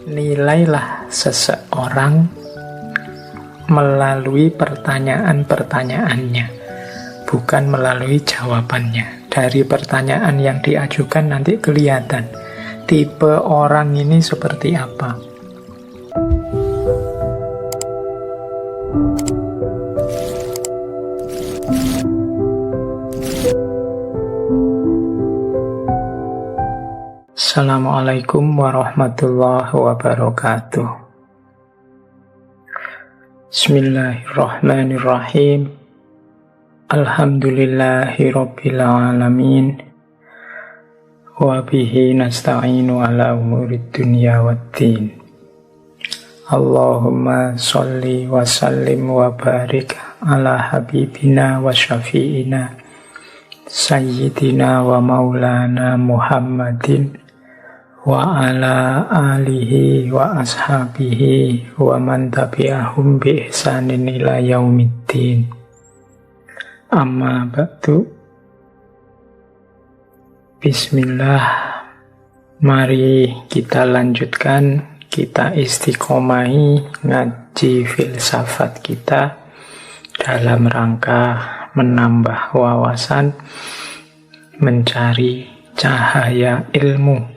Nilailah seseorang melalui pertanyaan-pertanyaannya, bukan melalui jawabannya. Dari pertanyaan yang diajukan nanti kelihatan tipe orang ini seperti apa. Assalamualaikum warahmatullahi wabarakatuh. Bismillahirrahmanirrahim. Alhamdulillahi rabbil alamin. Wa bihi nasta'inu ala umurid dunya waddin. Allahumma sholli wa sallim wa barik ala habibina wa syafi'ina sayyidina wa maulana Muhammadin wa ala alihi wa ashabihi wa man tabi'ahum bi ihsanin ila yaumiddin. Amma ba'du. Bismillah. Mari kita lanjutkan, kita istiqomahi ngaji filsafat kita dalam rangka menambah wawasan, mencari cahaya ilmu.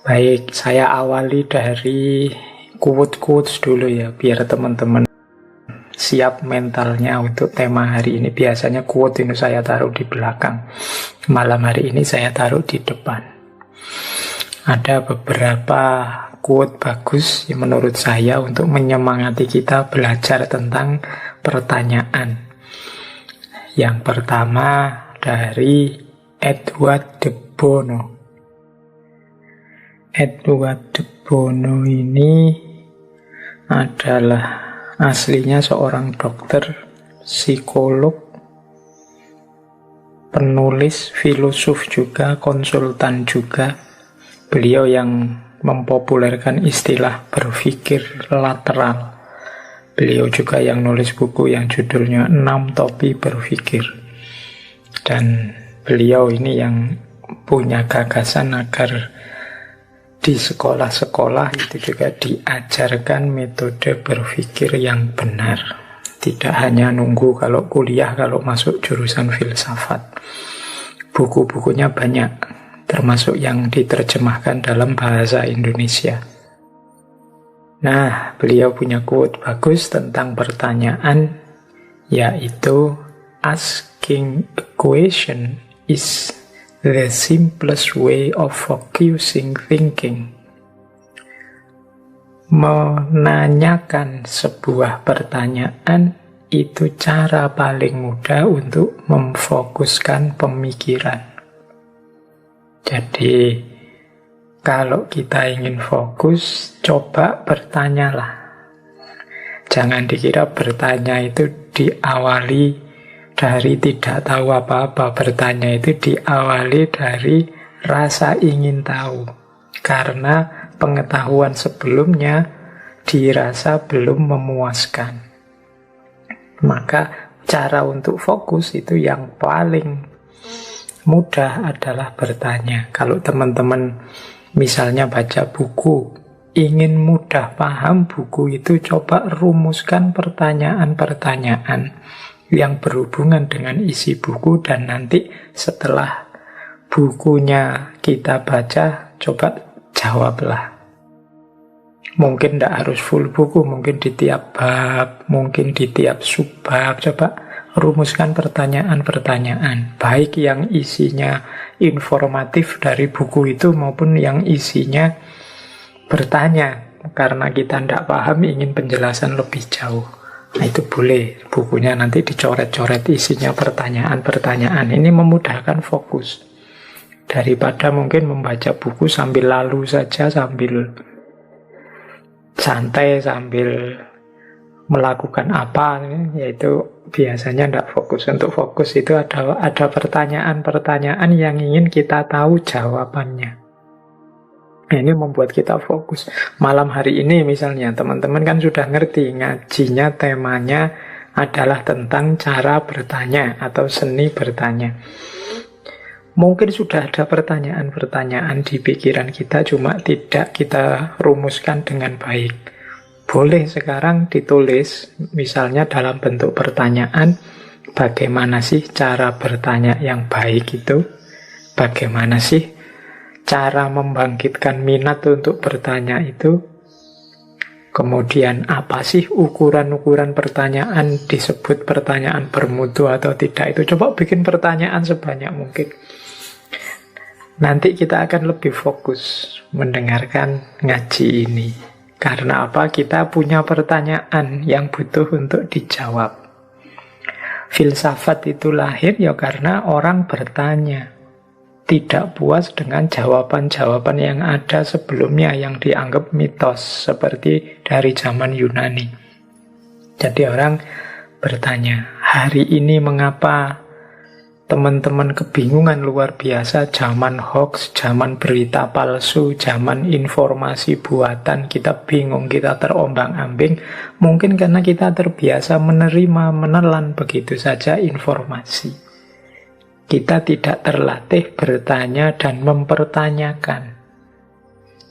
Baik, saya awali dari quotes dulu ya, biar teman-teman siap mentalnya untuk tema hari ini. Biasanya quote ini saya taruh di belakang, malam hari ini saya taruh di depan. Ada beberapa quote bagus yang menurut saya untuk menyemangati kita belajar tentang pertanyaan. Yang pertama dari Edward de Bono. Edward de Bono ini adalah aslinya seorang dokter, psikolog, penulis, filosof juga, konsultan juga. Beliau yang mempopulerkan istilah berpikir lateral. Beliau juga yang nulis buku yang judulnya 6 Topi Berpikir. Dan beliau ini yang punya gagasan agar di sekolah-sekolah itu juga diajarkan metode berpikir yang benar. Tidak hanya nunggu kalau kuliah, kalau masuk jurusan filsafat. Buku-bukunya banyak, termasuk yang diterjemahkan dalam bahasa Indonesia. Nah, beliau punya quote bagus tentang pertanyaan, yaitu asking a question is the simplest way of focusing thinking. Menanyakan sebuah pertanyaan itu cara paling mudah untuk memfokuskan pemikiran. Jadi, kalau kita ingin fokus, coba bertanyalah. Jangan dikira bertanya itu diawali dari tidak tahu apa-apa. Bertanya itu diawali dari rasa ingin tahu, karena pengetahuan sebelumnya dirasa belum memuaskan. Maka cara untuk fokus itu yang paling mudah adalah bertanya. Kalau teman-teman misalnya baca buku, ingin mudah paham buku itu, coba rumuskan pertanyaan-pertanyaan yang berhubungan dengan isi buku, dan nanti setelah bukunya kita baca, coba jawablah. Mungkin tidak harus full buku, mungkin di tiap bab, mungkin di tiap subbab. Coba rumuskan pertanyaan-pertanyaan, baik yang isinya informatif dari buku itu maupun yang isinya bertanya karena kita tidak paham, ingin penjelasan lebih jauh. Nah, itu boleh, bukunya nanti dicoret-coret isinya pertanyaan-pertanyaan. Ini memudahkan fokus. Daripada mungkin membaca buku sambil lalu saja, sambil santai, sambil melakukan apa, yaitu biasanya tidak fokus. Untuk fokus itu ada pertanyaan-pertanyaan yang ingin kita tahu jawabannya. Ini membuat kita fokus. Malam hari ini misalnya, teman-teman kan sudah ngerti ngajinya, temanya adalah tentang cara bertanya atau seni bertanya. Mungkin sudah ada pertanyaan-pertanyaan di pikiran kita, cuma tidak kita rumuskan dengan baik. Boleh sekarang ditulis, misalnya dalam bentuk pertanyaan, bagaimana sih cara bertanya yang baik itu? Bagaimana sih cara membangkitkan minat untuk bertanya itu? Kemudian apa sih ukuran-ukuran pertanyaan, disebut pertanyaan bermutu atau tidak itu? Coba bikin pertanyaan sebanyak mungkin. Nanti kita akan lebih fokus mendengarkan ngaji ini. Karena apa? Kita punya pertanyaan yang butuh untuk dijawab. Filsafat itu lahir ya karena orang bertanya. Tidak puas dengan jawaban-jawaban yang ada sebelumnya yang dianggap mitos, seperti dari zaman Yunani. Jadi orang bertanya, hari ini mengapa teman-teman kebingungan luar biasa, zaman hoax, zaman berita palsu, zaman informasi buatan, kita bingung, kita terombang-ambing. Mungkin karena kita terbiasa menerima, menelan begitu saja informasi. Kita tidak terlatih bertanya dan mempertanyakan.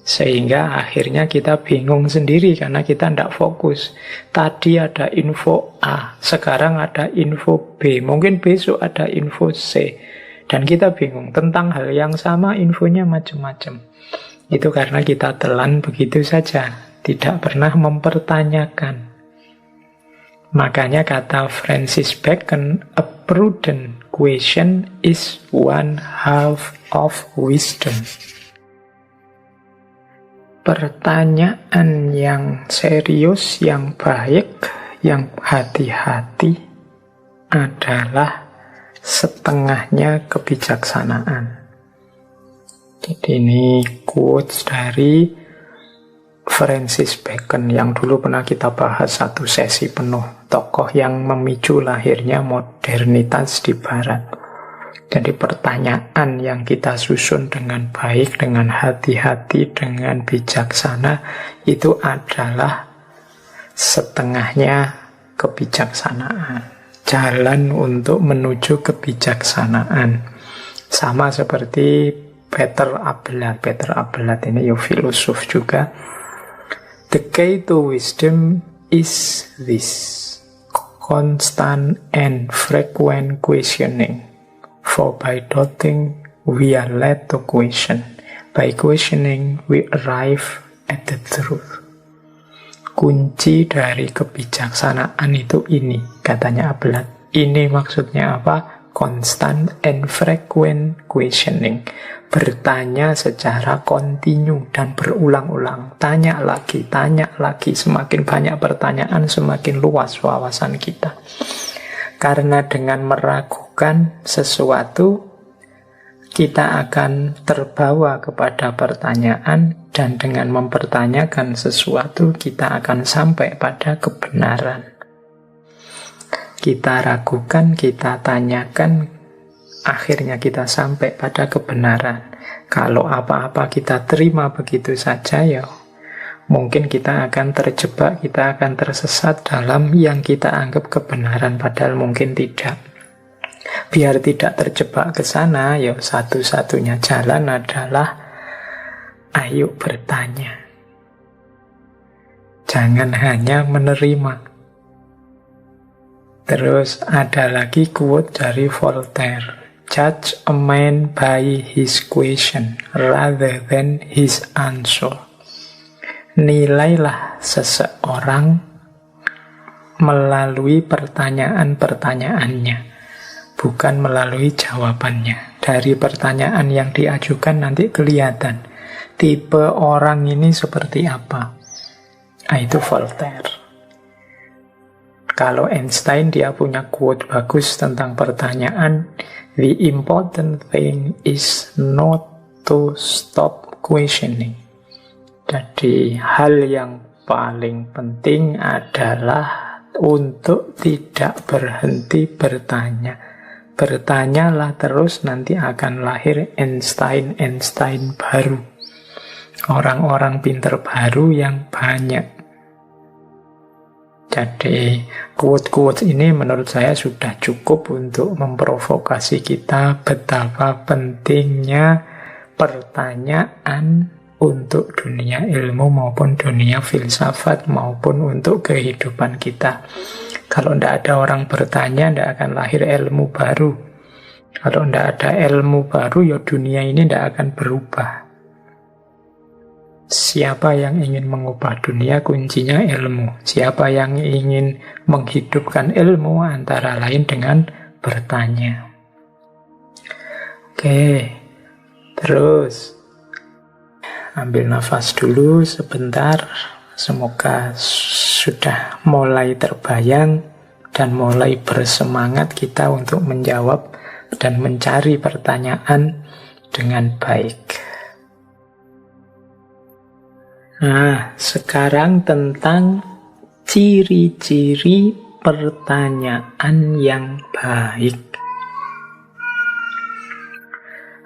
Sehingga akhirnya kita bingung sendiri karena kita tidak fokus. Tadi ada info A, sekarang ada info B, mungkin besok ada info C. Dan kita bingung tentang hal yang sama, infonya macam-macam. Itu karena kita telan begitu saja, tidak pernah mempertanyakan. Makanya kata Francis Bacon, a prudent question is one half of wisdom. Pertanyaan yang serius, yang baik, yang hati-hati adalah setengahnya kebijaksanaan. Jadi ini quotes dari Francis Bacon yang dulu pernah kita bahas satu sesi penuh, tokoh yang memicu lahirnya modernitas di Barat. Jadi pertanyaan yang kita susun dengan baik, dengan hati-hati, dengan bijaksana, itu adalah setengahnya kebijaksanaan. Jalan untuk menuju kebijaksanaan. Sama seperti Peter Abelard. Peter Abelard ini filosof juga. The key to wisdom is this: constant and frequent questioning. For by doubting we are led to question. By questioning we arrive at the truth. Kunci dari kebijaksanaan itu ini, katanya Abelard. Ini maksudnya apa? Constant and frequent questioning. Bertanya secara kontinu dan berulang-ulang. Tanya lagi. Semakin banyak pertanyaan, semakin luas wawasan kita. Karena dengan meragukan sesuatu, kita akan terbawa kepada pertanyaan, dan dengan mempertanyakan sesuatu, kita akan sampai pada kebenaran. Kita ragukan, kita tanyakan, akhirnya kita sampai pada kebenaran. Kalau apa-apa kita terima begitu saja, ya mungkin kita akan terjebak, kita akan tersesat dalam yang kita anggap kebenaran, padahal mungkin tidak. Biar tidak terjebak ke sana, ya satu-satunya jalan adalah ayo bertanya. Jangan hanya menerima. Terus ada lagi quote dari Voltaire. Judge a man by his question rather than his answer. Nilailah seseorang melalui pertanyaan-pertanyaannya, bukan melalui jawabannya. Dari pertanyaan yang diajukan nanti kelihatan tipe orang ini seperti apa. Itu Voltaire. Kalau Einstein, dia punya quote bagus tentang pertanyaan. The important thing is not to stop questioning. Jadi hal yang paling penting adalah untuk tidak berhenti bertanya. Bertanyalah terus, nanti akan lahir Einstein baru. Orang-orang pinter baru yang banyak. Jadi quote-quote ini menurut saya sudah cukup untuk memprovokasi kita betapa pentingnya pertanyaan untuk dunia ilmu maupun dunia filsafat maupun untuk kehidupan kita. Kalau tidak ada orang bertanya, tidak akan lahir ilmu baru. Kalau tidak ada ilmu baru, ya dunia ini tidak akan berubah. Siapa yang ingin mengubah dunia, kuncinya ilmu. Siapa yang ingin menghidupkan ilmu, antara lain dengan bertanya. Oke, terus ambil nafas dulu sebentar. Semoga sudah mulai terbayang dan mulai bersemangat kita untuk menjawab dan mencari pertanyaan dengan baik. Nah, sekarang tentang ciri-ciri pertanyaan yang baik.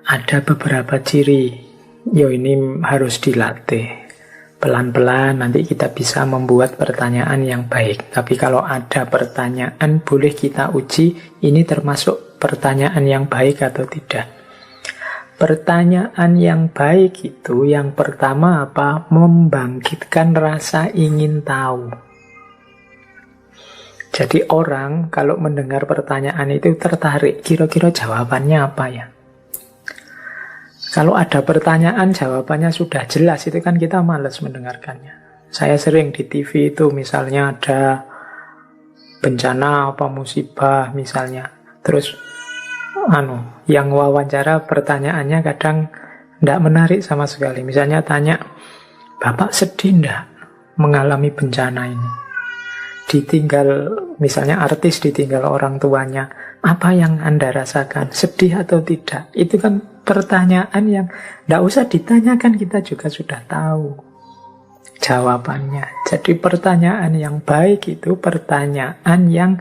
Ada beberapa ciri. Ini harus dilatih. Pelan-pelan nanti kita bisa membuat pertanyaan yang baik. Tapi kalau ada pertanyaan, boleh kita uji ini termasuk pertanyaan yang baik atau tidak. Pertanyaan yang baik itu yang pertama apa? Membangkitkan rasa ingin tahu. Jadi orang kalau mendengar pertanyaan itu tertarik, kira-kira jawabannya apa ya? Kalau ada pertanyaan, jawabannya sudah jelas, itu kan kita malas mendengarkannya. Saya sering di TV itu misalnya ada bencana apa musibah misalnya. Terus yang wawancara pertanyaannya kadang tidak menarik sama sekali. Misalnya tanya, Bapak sedih tidak mengalami bencana ini? Ditinggal, misalnya artis ditinggal orang tuanya, apa yang Anda rasakan? Sedih atau tidak? Itu kan pertanyaan yang tidak usah ditanyakan, kita juga sudah tahu jawabannya. Jadi pertanyaan yang baik itu pertanyaan yang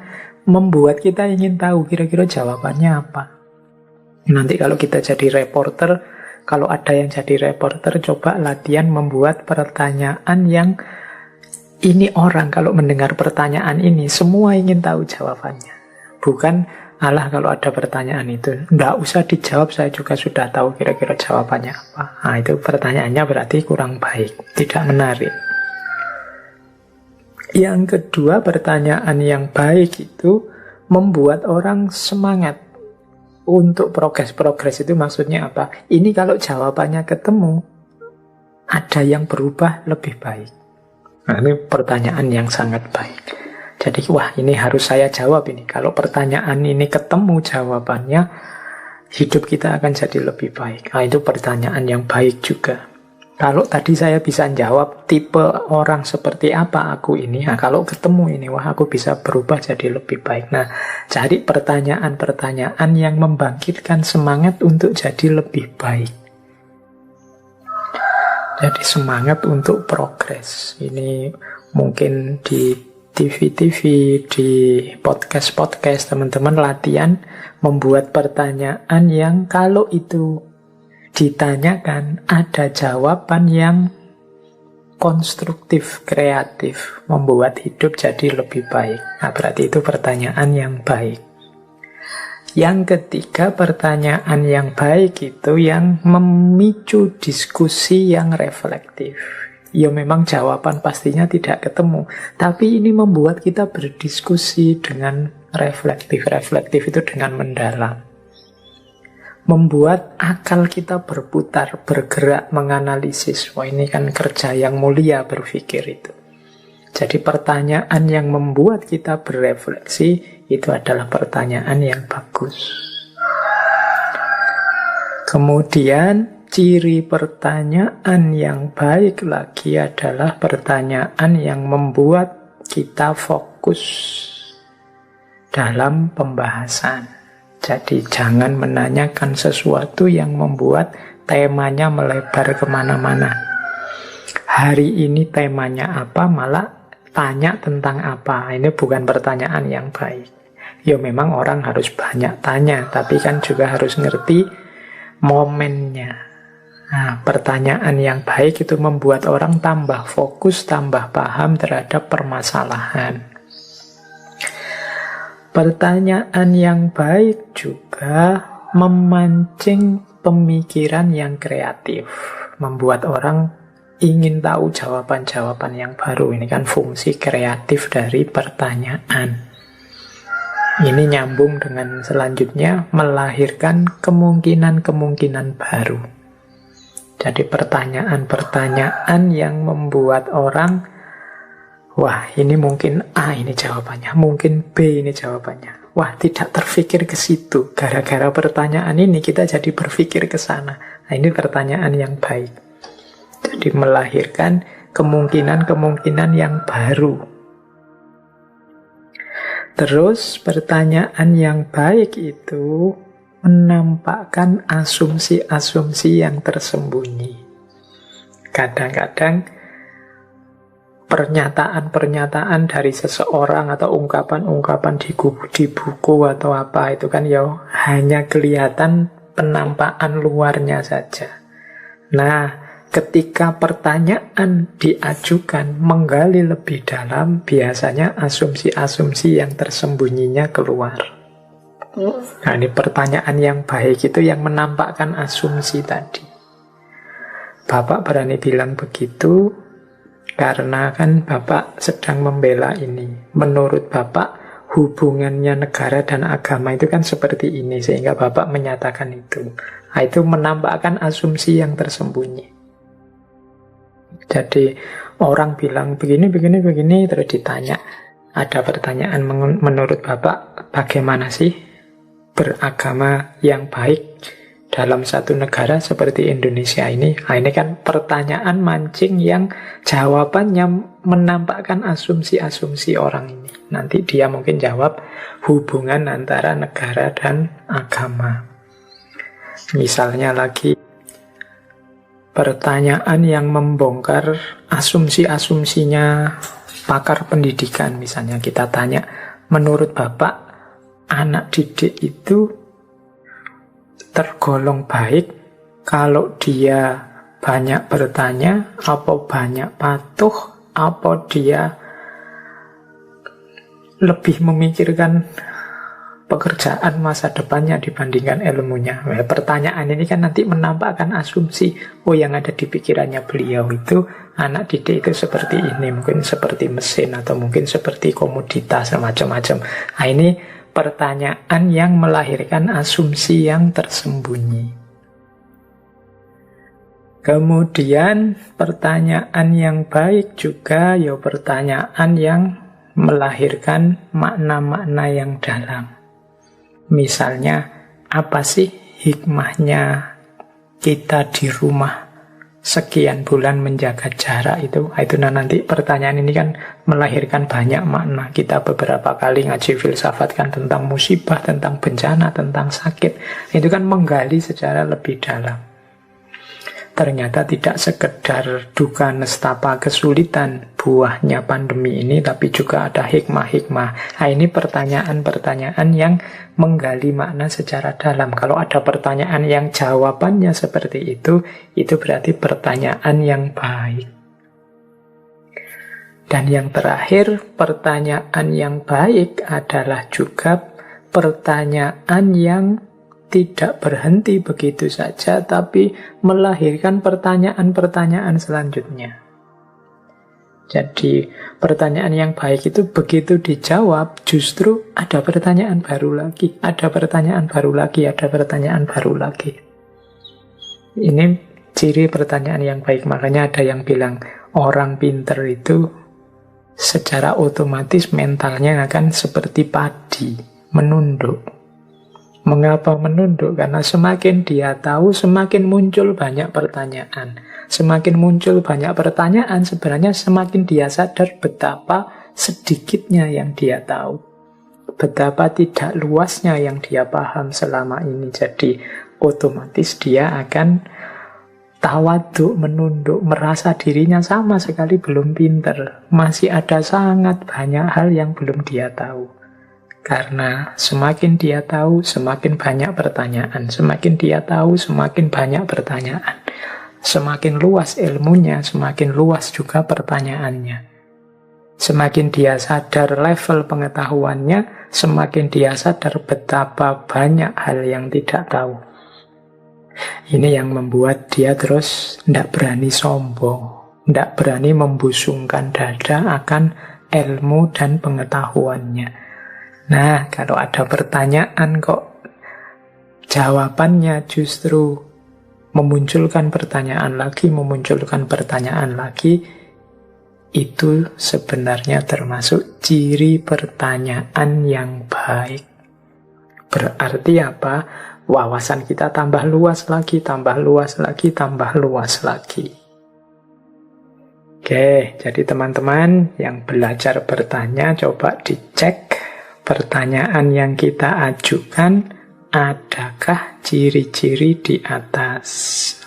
membuat kita ingin tahu kira-kira jawabannya apa. Nanti kalau kita jadi reporter, kalau ada yang jadi reporter, coba latihan membuat pertanyaan yang ini orang kalau mendengar pertanyaan ini semua ingin tahu jawabannya. Bukan alah kalau ada pertanyaan itu tidak usah dijawab, saya juga sudah tahu kira-kira jawabannya apa. Nah, itu pertanyaannya berarti kurang baik, tidak menarik. Yang kedua, pertanyaan yang baik itu membuat orang semangat untuk progres itu maksudnya apa? Ini kalau jawabannya ketemu, ada yang berubah lebih baik. Nah, ini pertanyaan yang sangat baik. Jadi, wah ini harus saya jawab ini. Kalau pertanyaan ini ketemu jawabannya, hidup kita akan jadi lebih baik. Nah, itu pertanyaan yang baik juga. Kalau tadi saya bisa jawab tipe orang seperti apa aku ini, nah kalau ketemu ini, wah aku bisa berubah jadi lebih baik. Nah, cari pertanyaan-pertanyaan yang membangkitkan semangat untuk jadi lebih baik. Jadi semangat untuk progres. Ini mungkin di TV-TV, di podcast-podcast, teman-teman latihan membuat pertanyaan yang kalau itu ditanyakan ada jawaban yang konstruktif, kreatif, membuat hidup jadi lebih baik. Nah, berarti itu pertanyaan yang baik. Yang ketiga, pertanyaan yang baik itu yang memicu diskusi yang reflektif. Ya memang jawaban pastinya tidak ketemu, tapi ini membuat kita berdiskusi dengan reflektif. Reflektif itu dengan mendalam. Membuat akal kita berputar, bergerak, menganalisis. Wah, ini kan kerja yang mulia berpikir itu. Jadi pertanyaan yang membuat kita berefleksi itu adalah pertanyaan yang bagus. Kemudian ciri pertanyaan yang baik lagi adalah pertanyaan yang membuat kita fokus dalam pembahasan. Jadi jangan menanyakan sesuatu yang membuat temanya melebar kemana-mana. Hari ini temanya apa, malah tanya tentang apa. Ini bukan pertanyaan yang baik. Ya memang orang harus banyak tanya, tapi kan juga harus ngerti momennya. Nah, pertanyaan yang baik itu membuat orang tambah fokus, tambah paham terhadap permasalahan. Pertanyaan yang baik juga memancing pemikiran yang kreatif, membuat orang ingin tahu jawaban-jawaban yang baru. Ini kan fungsi kreatif dari pertanyaan. Ini nyambung dengan selanjutnya, melahirkan kemungkinan-kemungkinan baru. Jadi pertanyaan-pertanyaan yang membuat orang, wah ini mungkin A ini jawabannya, mungkin B ini jawabannya. Wah tidak terfikir ke situ. Gara-gara pertanyaan ini kita jadi berpikir ke sana. Nah ini pertanyaan yang baik. Jadi melahirkan kemungkinan-kemungkinan yang baru. Terus pertanyaan yang baik itu menampakkan asumsi-asumsi yang tersembunyi. Kadang-kadang pernyataan-pernyataan dari seseorang atau ungkapan-ungkapan di buku atau apa itu kan ya hanya kelihatan penampakan luarnya saja. Nah, ketika pertanyaan diajukan menggali lebih dalam, biasanya asumsi-asumsi yang tersembunyinya keluar. Nah, ini pertanyaan yang baik itu yang menampakkan asumsi tadi. Bapak berani bilang begitu karena kan Bapak sedang membela ini. Menurut Bapak, hubungannya negara dan agama itu kan seperti ini, sehingga Bapak menyatakan itu. Nah, itu menampakkan asumsi yang tersembunyi. Jadi orang bilang begini, terus ditanya. Ada pertanyaan, menurut Bapak bagaimana sih beragama yang baik dalam satu negara seperti Indonesia ini? Nah, ini kan pertanyaan mancing yang jawabannya menampakkan asumsi-asumsi orang ini. Nanti dia mungkin jawab hubungan antara negara dan agama. Misalnya lagi, pertanyaan yang membongkar asumsi-asumsinya pakar pendidikan. Misalnya kita tanya, menurut Bapak anak didik itu tergolong baik kalau dia banyak bertanya, apa banyak patuh, apa dia lebih memikirkan pekerjaan masa depannya dibandingkan ilmunya. Nah, pertanyaan ini kan nanti menampakkan asumsi, oh yang ada di pikirannya beliau itu anak didik itu seperti ini, mungkin seperti mesin atau mungkin seperti komoditas macam-macam. Nah, ini pertanyaan yang melahirkan asumsi yang tersembunyi. Kemudian pertanyaan yang baik juga ya pertanyaan yang melahirkan makna-makna yang dalam. Misalnya, apa sih hikmahnya kita di rumah sekian bulan menjaga jarak itu? Itu nanti pertanyaan ini kan melahirkan banyak makna. Kita beberapa kali ngaji filsafat kan tentang musibah, tentang bencana, tentang sakit. Itu kan menggali secara lebih dalam. Ternyata tidak sekedar duka nestapa kesulitan buahnya pandemi ini, tapi juga ada hikmah-hikmah. Nah, ini pertanyaan-pertanyaan yang menggali makna secara dalam. Kalau ada pertanyaan yang jawabannya seperti itu berarti pertanyaan yang baik. Dan yang terakhir, pertanyaan yang baik adalah juga pertanyaan yang tidak berhenti begitu saja, tapi melahirkan pertanyaan-pertanyaan selanjutnya. Jadi pertanyaan yang baik itu begitu dijawab, justru ada pertanyaan baru lagi, ada pertanyaan baru lagi, ada pertanyaan baru lagi. Ini ciri pertanyaan yang baik. Makanya ada yang bilang orang pinter itu secara otomatis mentalnya akan seperti padi, menunduk. Mengapa menunduk? Karena semakin dia tahu, semakin muncul banyak pertanyaan. Semakin muncul banyak pertanyaan, sebenarnya semakin dia sadar betapa sedikitnya yang dia tahu. Betapa tidak luasnya yang dia paham selama ini. Jadi otomatis dia akan tawaduk, menunduk, merasa dirinya sama sekali belum pinter. Masih ada sangat banyak hal yang belum dia tahu. Karena semakin dia tahu, semakin banyak pertanyaan. Semakin dia tahu, semakin banyak pertanyaan. Semakin luas ilmunya, semakin luas juga pertanyaannya. Semakin dia sadar level pengetahuannya, semakin dia sadar betapa banyak hal yang tidak tahu. Ini yang membuat dia terus tidak berani sombong, tidak berani membusungkan dada akan ilmu dan pengetahuannya. Nah, kalau ada pertanyaan kok jawabannya justru memunculkan pertanyaan lagi, itu sebenarnya termasuk ciri pertanyaan yang baik. Berarti apa? Wawasan kita tambah luas lagi. Oke, jadi teman-teman yang belajar bertanya, coba dicek pertanyaan yang kita ajukan. Adakah ciri-ciri di atas?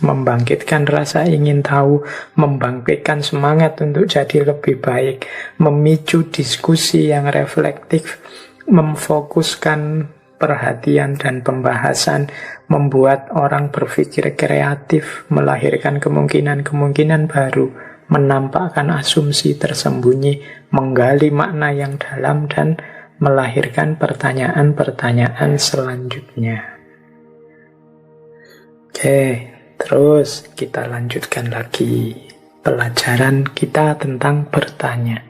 Membangkitkan rasa ingin tahu, membangkitkan semangat untuk jadi lebih baik, memicu diskusi yang reflektif, memfokuskan perhatian dan pembahasan, membuat orang berpikir kreatif, melahirkan kemungkinan-kemungkinan baru, menampakkan asumsi tersembunyi, menggali makna yang dalam, dan melahirkan pertanyaan-pertanyaan selanjutnya. Oke, terus kita lanjutkan lagi pelajaran kita tentang bertanya.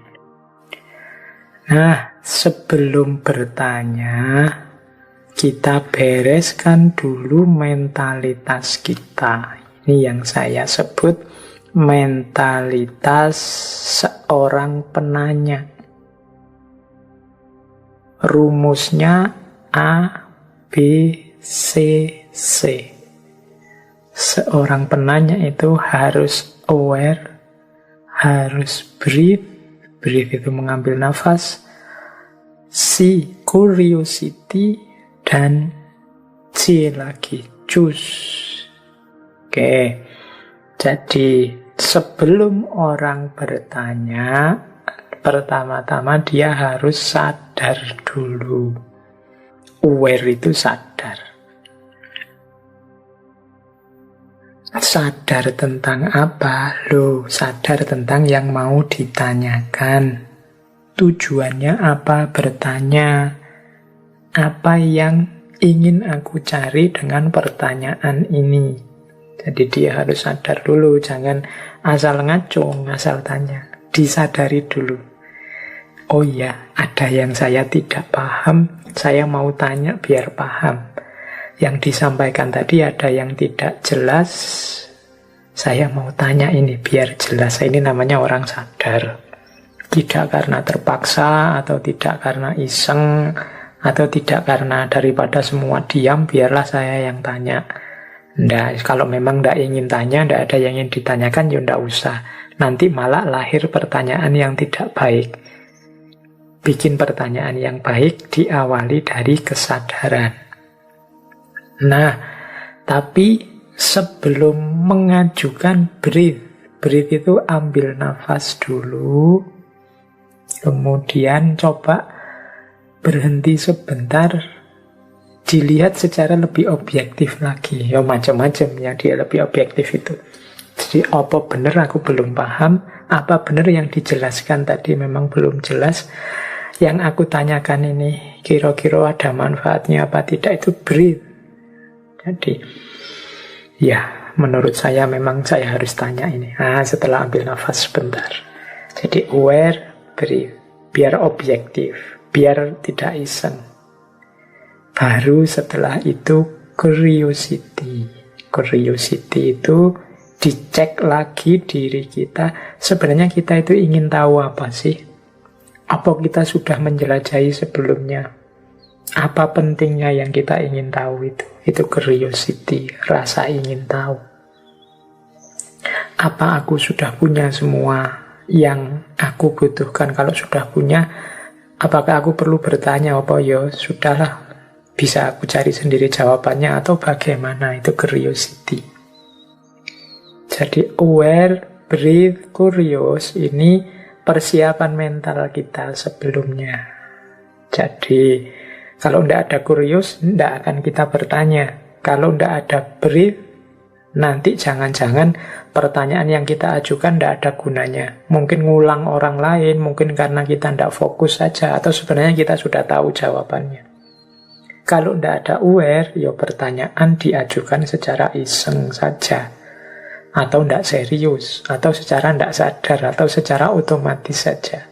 Nah, sebelum bertanya, kita bereskan dulu mentalitas kita. Ini yang saya sebut mentalitas seorang penanya. Rumusnya A, B, C, C. Seorang penanya itu harus aware, harus breathe. Breathe itu mengambil nafas. C, curiosity. Dan C lagi, choose. Oke, jadi sebelum orang bertanya, pertama-tama dia harus sadar dulu. Aware itu sadar. Sadar tentang apa? Loh, sadar tentang yang mau ditanyakan. Tujuannya apa bertanya? Apa yang ingin aku cari dengan pertanyaan ini? Jadi dia harus sadar dulu, jangan asal ngaco, asal tanya. Disadari dulu. Oh iya, ada yang saya tidak paham, saya mau tanya biar paham. Yang disampaikan tadi ada yang tidak jelas, saya mau tanya ini biar jelas. Ini namanya orang sadar. Tidak karena terpaksa, atau tidak karena iseng, atau tidak karena daripada semua diam, biarlah saya yang tanya. Nggak, kalau memang tidak ingin tanya, tidak ada yang ingin ditanyakan, ya tidak usah. Nanti malah lahir pertanyaan yang tidak baik. Bikin pertanyaan yang baik diawali dari kesadaran. Nah, tapi sebelum mengajukan breathe itu ambil nafas dulu, kemudian coba berhenti sebentar, dilihat secara lebih objektif lagi. Ya macam-macam ya, dia lebih objektif itu. Jadi apa benar aku belum paham, apa benar yang dijelaskan tadi memang belum jelas. Yang aku tanyakan ini kira-kira ada manfaatnya apa tidak, itu breathe. Jadi ya menurut saya memang saya harus tanya ini. Nah, setelah ambil nafas sebentar. Jadi aware, breathe, biar objektif, biar tidak iseng. Baru setelah itu curiosity. Curiosity itu dicek lagi diri kita. Sebenarnya kita itu ingin tahu apa sih? Apa kita sudah menjelajahi sebelumnya? Apa pentingnya yang kita ingin tahu itu? Itu curiosity, rasa ingin tahu. Apa aku sudah punya semua yang aku butuhkan? Kalau sudah punya, apakah aku perlu bertanya? Apa ya sudahlah, bisa aku cari sendiri jawabannya, atau bagaimana? Itu curiosity. Jadi aware, breathe, curious, ini persiapan mental kita sebelumnya. Jadi kalau tidak ada curious, tidak akan kita bertanya. Kalau tidak ada breathe, Nanti jangan-jangan pertanyaan yang kita ajukan tidak ada gunanya. Mungkin ngulang orang lain, mungkin karena kita tidak fokus saja, atau sebenarnya kita sudah tahu jawabannya. Kalau tidak ada aware, ya pertanyaan diajukan secara iseng saja. Atau tidak serius, atau secara tidak sadar, atau secara otomatis saja.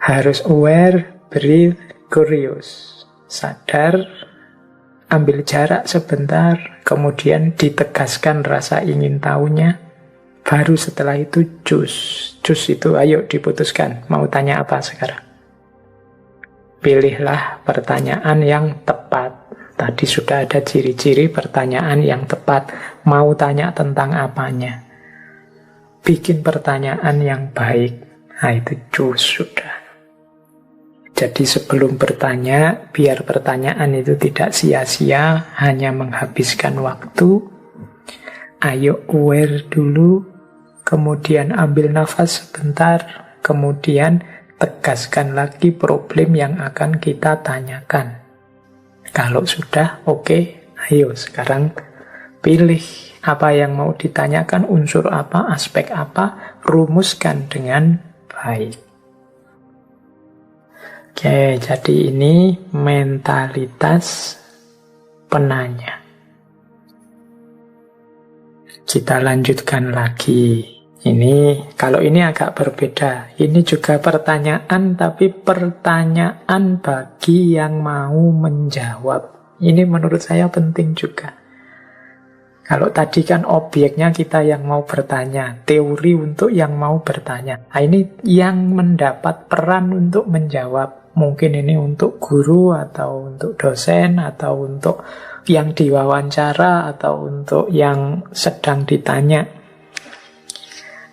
Harus aware, breathe, curious. Sadar, ambil jarak sebentar, kemudian ditegaskan rasa ingin tahunya, baru setelah itu choose. Choose itu ayo diputuskan, mau tanya apa sekarang. Pilihlah pertanyaan yang tepat. Tadi sudah ada ciri-ciri pertanyaan yang tepat. Mau tanya tentang apanya. Bikin pertanyaan yang baik. Nah itu choose sudah. Jadi sebelum bertanya, biar pertanyaan itu tidak sia-sia, hanya menghabiskan waktu, ayo aware dulu, kemudian ambil nafas sebentar, kemudian tegaskan lagi problem yang akan kita tanyakan. Kalau sudah oke, ayo sekarang pilih apa yang mau ditanyakan, unsur apa, aspek apa, rumuskan dengan baik. Oke, jadi ini mentalitas penanya. Kita lanjutkan lagi. Kalau ini agak berbeda. Ini juga pertanyaan, tapi pertanyaan bagi yang mau menjawab. Ini menurut saya penting juga. Kalau tadi kan objeknya kita yang mau bertanya, teori untuk yang mau bertanya. Nah, ini yang mendapat peran untuk menjawab. Mungkin ini untuk guru, atau untuk dosen, atau untuk yang diwawancara, atau untuk yang sedang ditanya.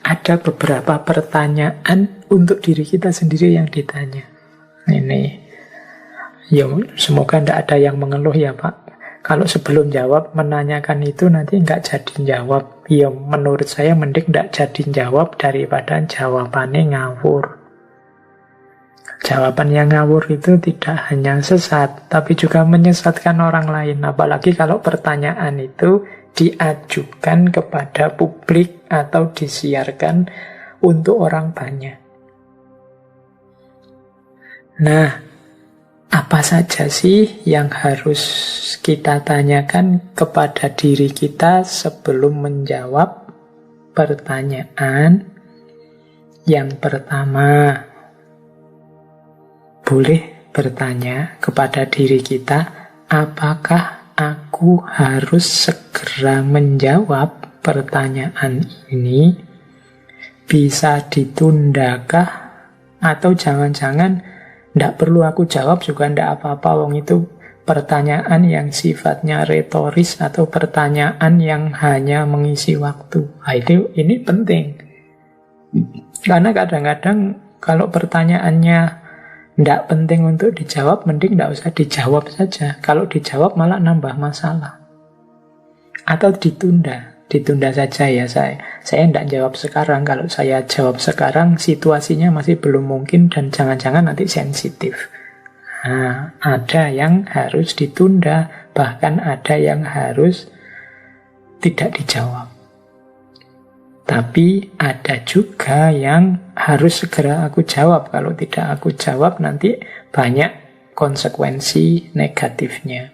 Ada beberapa pertanyaan untuk diri kita sendiri yang ditanya. Ini, ya semoga tidak ada yang mengeluh ya Pak. Kalau sebelum jawab menanyakan itu nanti nggak jadi jawab. Ya menurut saya mending nggak jadi jawab daripada jawabannya ngawur. Jawaban yang ngawur itu tidak hanya sesat, tapi juga menyesatkan orang lain. Apalagi kalau pertanyaan itu diajukan kepada publik atau disiarkan untuk orang banyak. Nah, apa saja sih yang harus kita tanyakan kepada diri kita sebelum menjawab pertanyaan? Yang pertama, boleh bertanya kepada diri kita, apakah aku harus segera menjawab pertanyaan ini? Bisa ditundakah? Atau jangan-jangan tidak perlu aku jawab juga tidak apa-apa, wong itu pertanyaan yang sifatnya retoris atau pertanyaan yang hanya mengisi waktu. Nah, ini penting. Karena kadang-kadang kalau pertanyaannya tidak penting untuk dijawab, mending tidak usah dijawab saja. Kalau dijawab malah nambah masalah. Atau ditunda saja ya saya tidak jawab sekarang. Kalau saya jawab sekarang, situasinya masih belum mungkin dan jangan-jangan nanti sensitif. Nah, ada yang harus ditunda, bahkan ada yang harus tidak dijawab. Tapi ada juga yang harus segera aku jawab. Kalau tidak aku jawab nanti banyak konsekuensi negatifnya.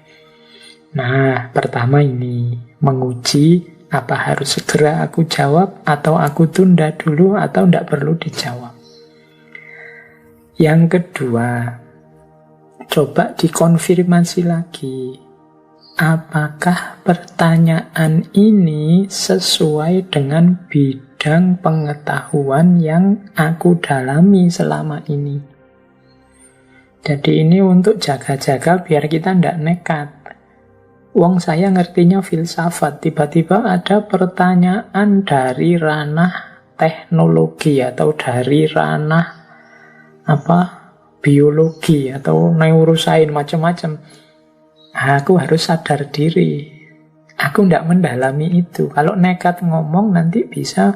Nah, pertama ini menguji apa harus segera aku jawab atau aku tunda dulu atau tidak perlu dijawab. Yang kedua, coba dikonfirmasi lagi. Apakah pertanyaan ini sesuai dengan bidang pengetahuan yang aku dalami selama ini? Jadi ini untuk jaga-jaga biar kita tidak nekat. Wong saya ngertinya filsafat, tiba-tiba ada pertanyaan dari ranah teknologi atau dari ranah biologi atau neurosains macam-macam. Aku harus sadar diri. Aku tidak mendalami itu. Kalau nekat ngomong nanti bisa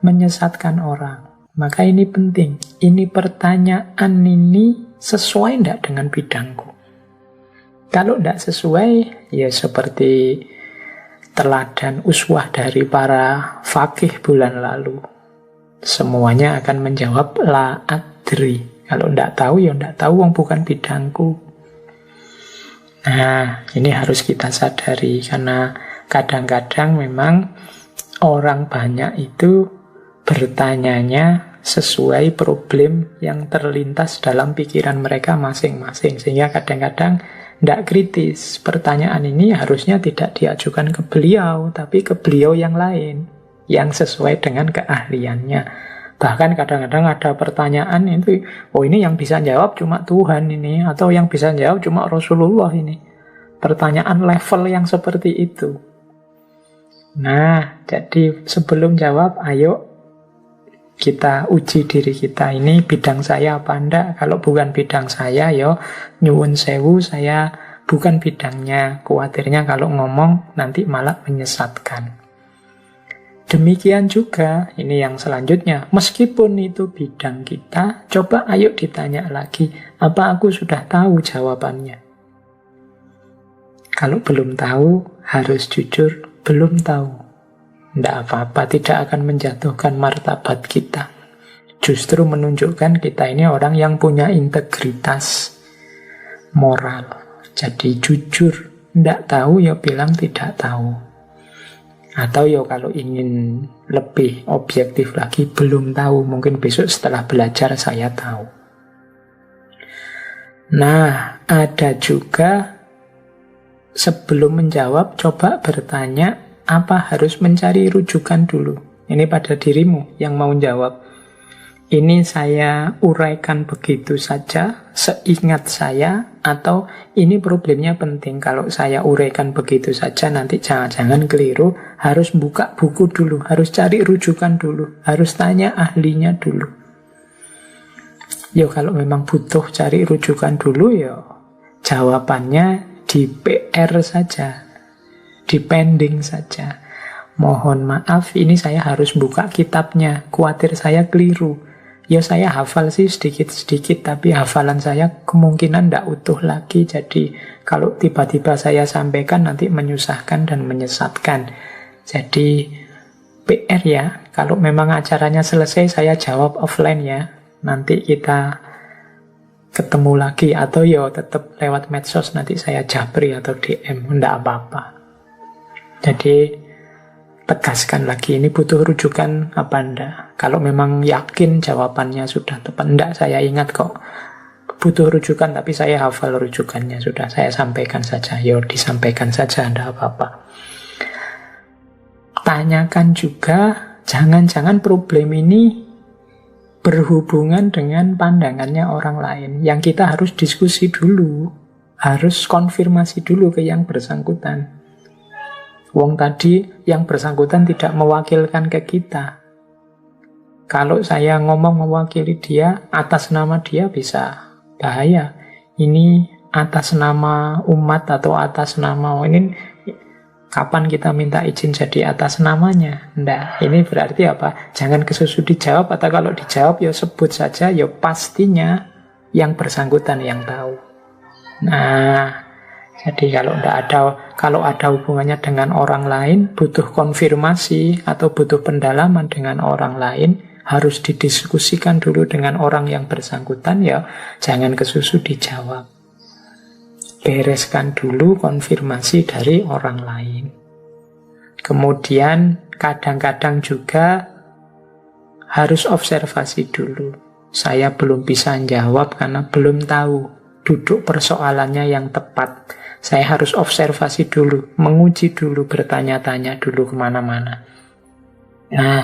menyesatkan orang. Maka ini penting. Ini pertanyaan ini sesuai tidak dengan bidangku? Kalau tidak sesuai, ya seperti teladan uswah dari para faqih bulan lalu. Semuanya akan menjawab la adri. Kalau ndak tahu ya ndak tahu, wong bukan bidangku. Nah, ini harus kita sadari karena kadang-kadang memang orang banyak itu bertanyanya sesuai problem yang terlintas dalam pikiran mereka masing-masing. Sehingga kadang-kadang tidak kritis. Pertanyaan ini harusnya tidak diajukan ke beliau, tapi ke beliau yang lain, yang sesuai dengan keahliannya. Bahkan kadang-kadang ada pertanyaan itu, oh ini yang bisa jawab cuma Tuhan ini, atau yang bisa jawab cuma Rasulullah ini. Pertanyaan level yang seperti itu. Nah, jadi sebelum jawab, ayo kita uji diri kita, ini bidang saya apa enggak. Kalau bukan bidang saya, yo nyuwun sewu, saya bukan bidangnya. Khawatirnya kalau ngomong nanti malah menyesatkan. Demikian juga, ini yang selanjutnya, meskipun itu bidang kita, coba ayo ditanya lagi, apa aku sudah tahu jawabannya? Kalau belum tahu, harus jujur, belum tahu. Tidak apa-apa, tidak akan menjatuhkan martabat kita. Justru menunjukkan kita ini orang yang punya integritas moral. Jadi jujur, tidak tahu ya bilang tidak tahu. Atau ya kalau ingin lebih objektif lagi, belum tahu. Mungkin besok setelah belajar saya tahu. Nah, ada juga sebelum menjawab, coba bertanya, apa harus mencari rujukan dulu? Ini pada dirimu yang mau jawab. Ini saya uraikan begitu saja, seingat saya, atau ini problemnya penting. Kalau saya uraikan begitu saja, nanti jangan-jangan keliru, harus buka buku dulu, harus cari rujukan dulu, harus tanya ahlinya dulu. Ya kalau memang butuh cari rujukan dulu, ya jawabannya di PR saja, di pending saja. Mohon maaf, ini saya harus buka kitabnya, khawatir saya keliru. Ya saya hafal sih sedikit-sedikit, tapi hafalan saya kemungkinan tidak utuh lagi. Jadi kalau tiba-tiba saya sampaikan nanti menyusahkan dan menyesatkan. Jadi PR ya, kalau memang acaranya selesai saya jawab offline ya. Nanti kita ketemu lagi, atau ya tetap lewat medsos nanti saya japri atau DM, tidak apa-apa. Jadi tegaskan lagi, ini butuh rujukan apa enggak. Kalau memang yakin jawabannya sudah tepat, enggak, saya ingat kok butuh rujukan, tapi saya hafal rujukannya, sudah saya sampaikan saja. Ya disampaikan saja, enggak apa-apa. Tanyakan juga, jangan-jangan problem ini berhubungan dengan pandangannya orang lain, yang kita harus diskusi dulu, harus konfirmasi dulu ke yang bersangkutan. Wong tadi yang bersangkutan tidak mewakilkan ke kita. Kalau saya ngomong mewakili dia, atas nama dia bisa bahaya. Ini atas nama umat atau atas nama ini, kapan kita minta izin jadi atas namanya? Nggak, ini berarti apa? Jangan kesusu dijawab, atau kalau dijawab ya sebut saja, ya pastinya yang bersangkutan yang tahu. Nah, jadi kalau ada hubungannya dengan orang lain, butuh konfirmasi atau butuh pendalaman dengan orang lain, harus didiskusikan dulu dengan orang yang bersangkutan, ya jangan kesusu dijawab. Bereskan dulu konfirmasi dari orang lain. Kemudian kadang-kadang juga harus observasi dulu. Saya belum bisa jawab karena belum tahu duduk persoalannya yang tepat. Saya harus observasi dulu, menguji dulu, bertanya-tanya dulu kemana-mana. Nah,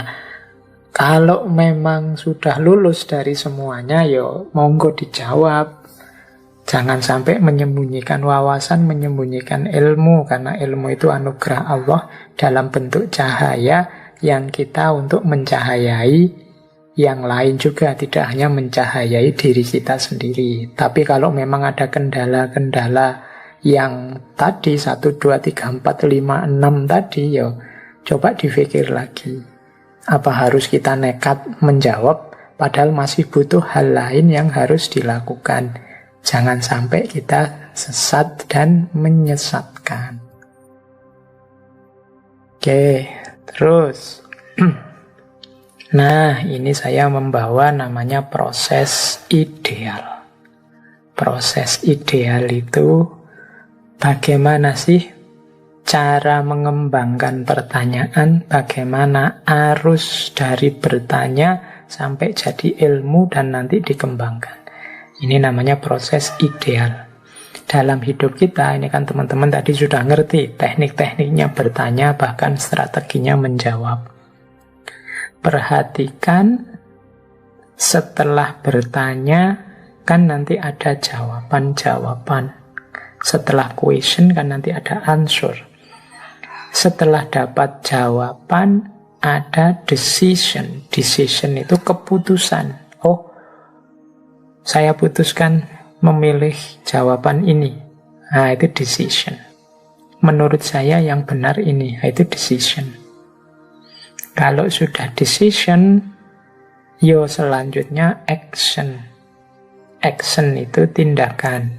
kalau memang sudah lulus dari semuanya, ya monggo dijawab. Jangan sampai menyembunyikan wawasan, menyembunyikan ilmu, karena ilmu itu anugerah Allah dalam bentuk cahaya yang kita untuk mencahayai yang lain juga, tidak hanya mencahayai diri kita sendiri. Tapi kalau memang ada kendala-kendala yang tadi 1, 2, 3, 4, 5, 6 tadi, ya coba dipikir lagi. Apa harus kita nekat menjawab padahal masih butuh hal lain yang harus dilakukan. Jangan sampai kita sesat dan menyesatkan. Oke, terus. Nah, ini saya membawa namanya proses ideal. Proses ideal itu bagaimana sih cara mengembangkan pertanyaan, bagaimana arus dari bertanya sampai jadi ilmu dan nanti dikembangkan. Ini namanya proses ideal. Dalam hidup kita, ini kan teman-teman tadi sudah ngerti teknik-tekniknya bertanya, bahkan strateginya menjawab. Perhatikan setelah bertanya, kan nanti ada jawaban-jawaban. Setelah question kan nanti ada answer. Setelah dapat jawaban, ada decision. Decision itu keputusan. Oh, saya putuskan memilih jawaban ini. Nah, itu decision. Menurut saya yang benar ini. Nah, itu decision. Kalau sudah decision, yo selanjutnya action. Action itu tindakan.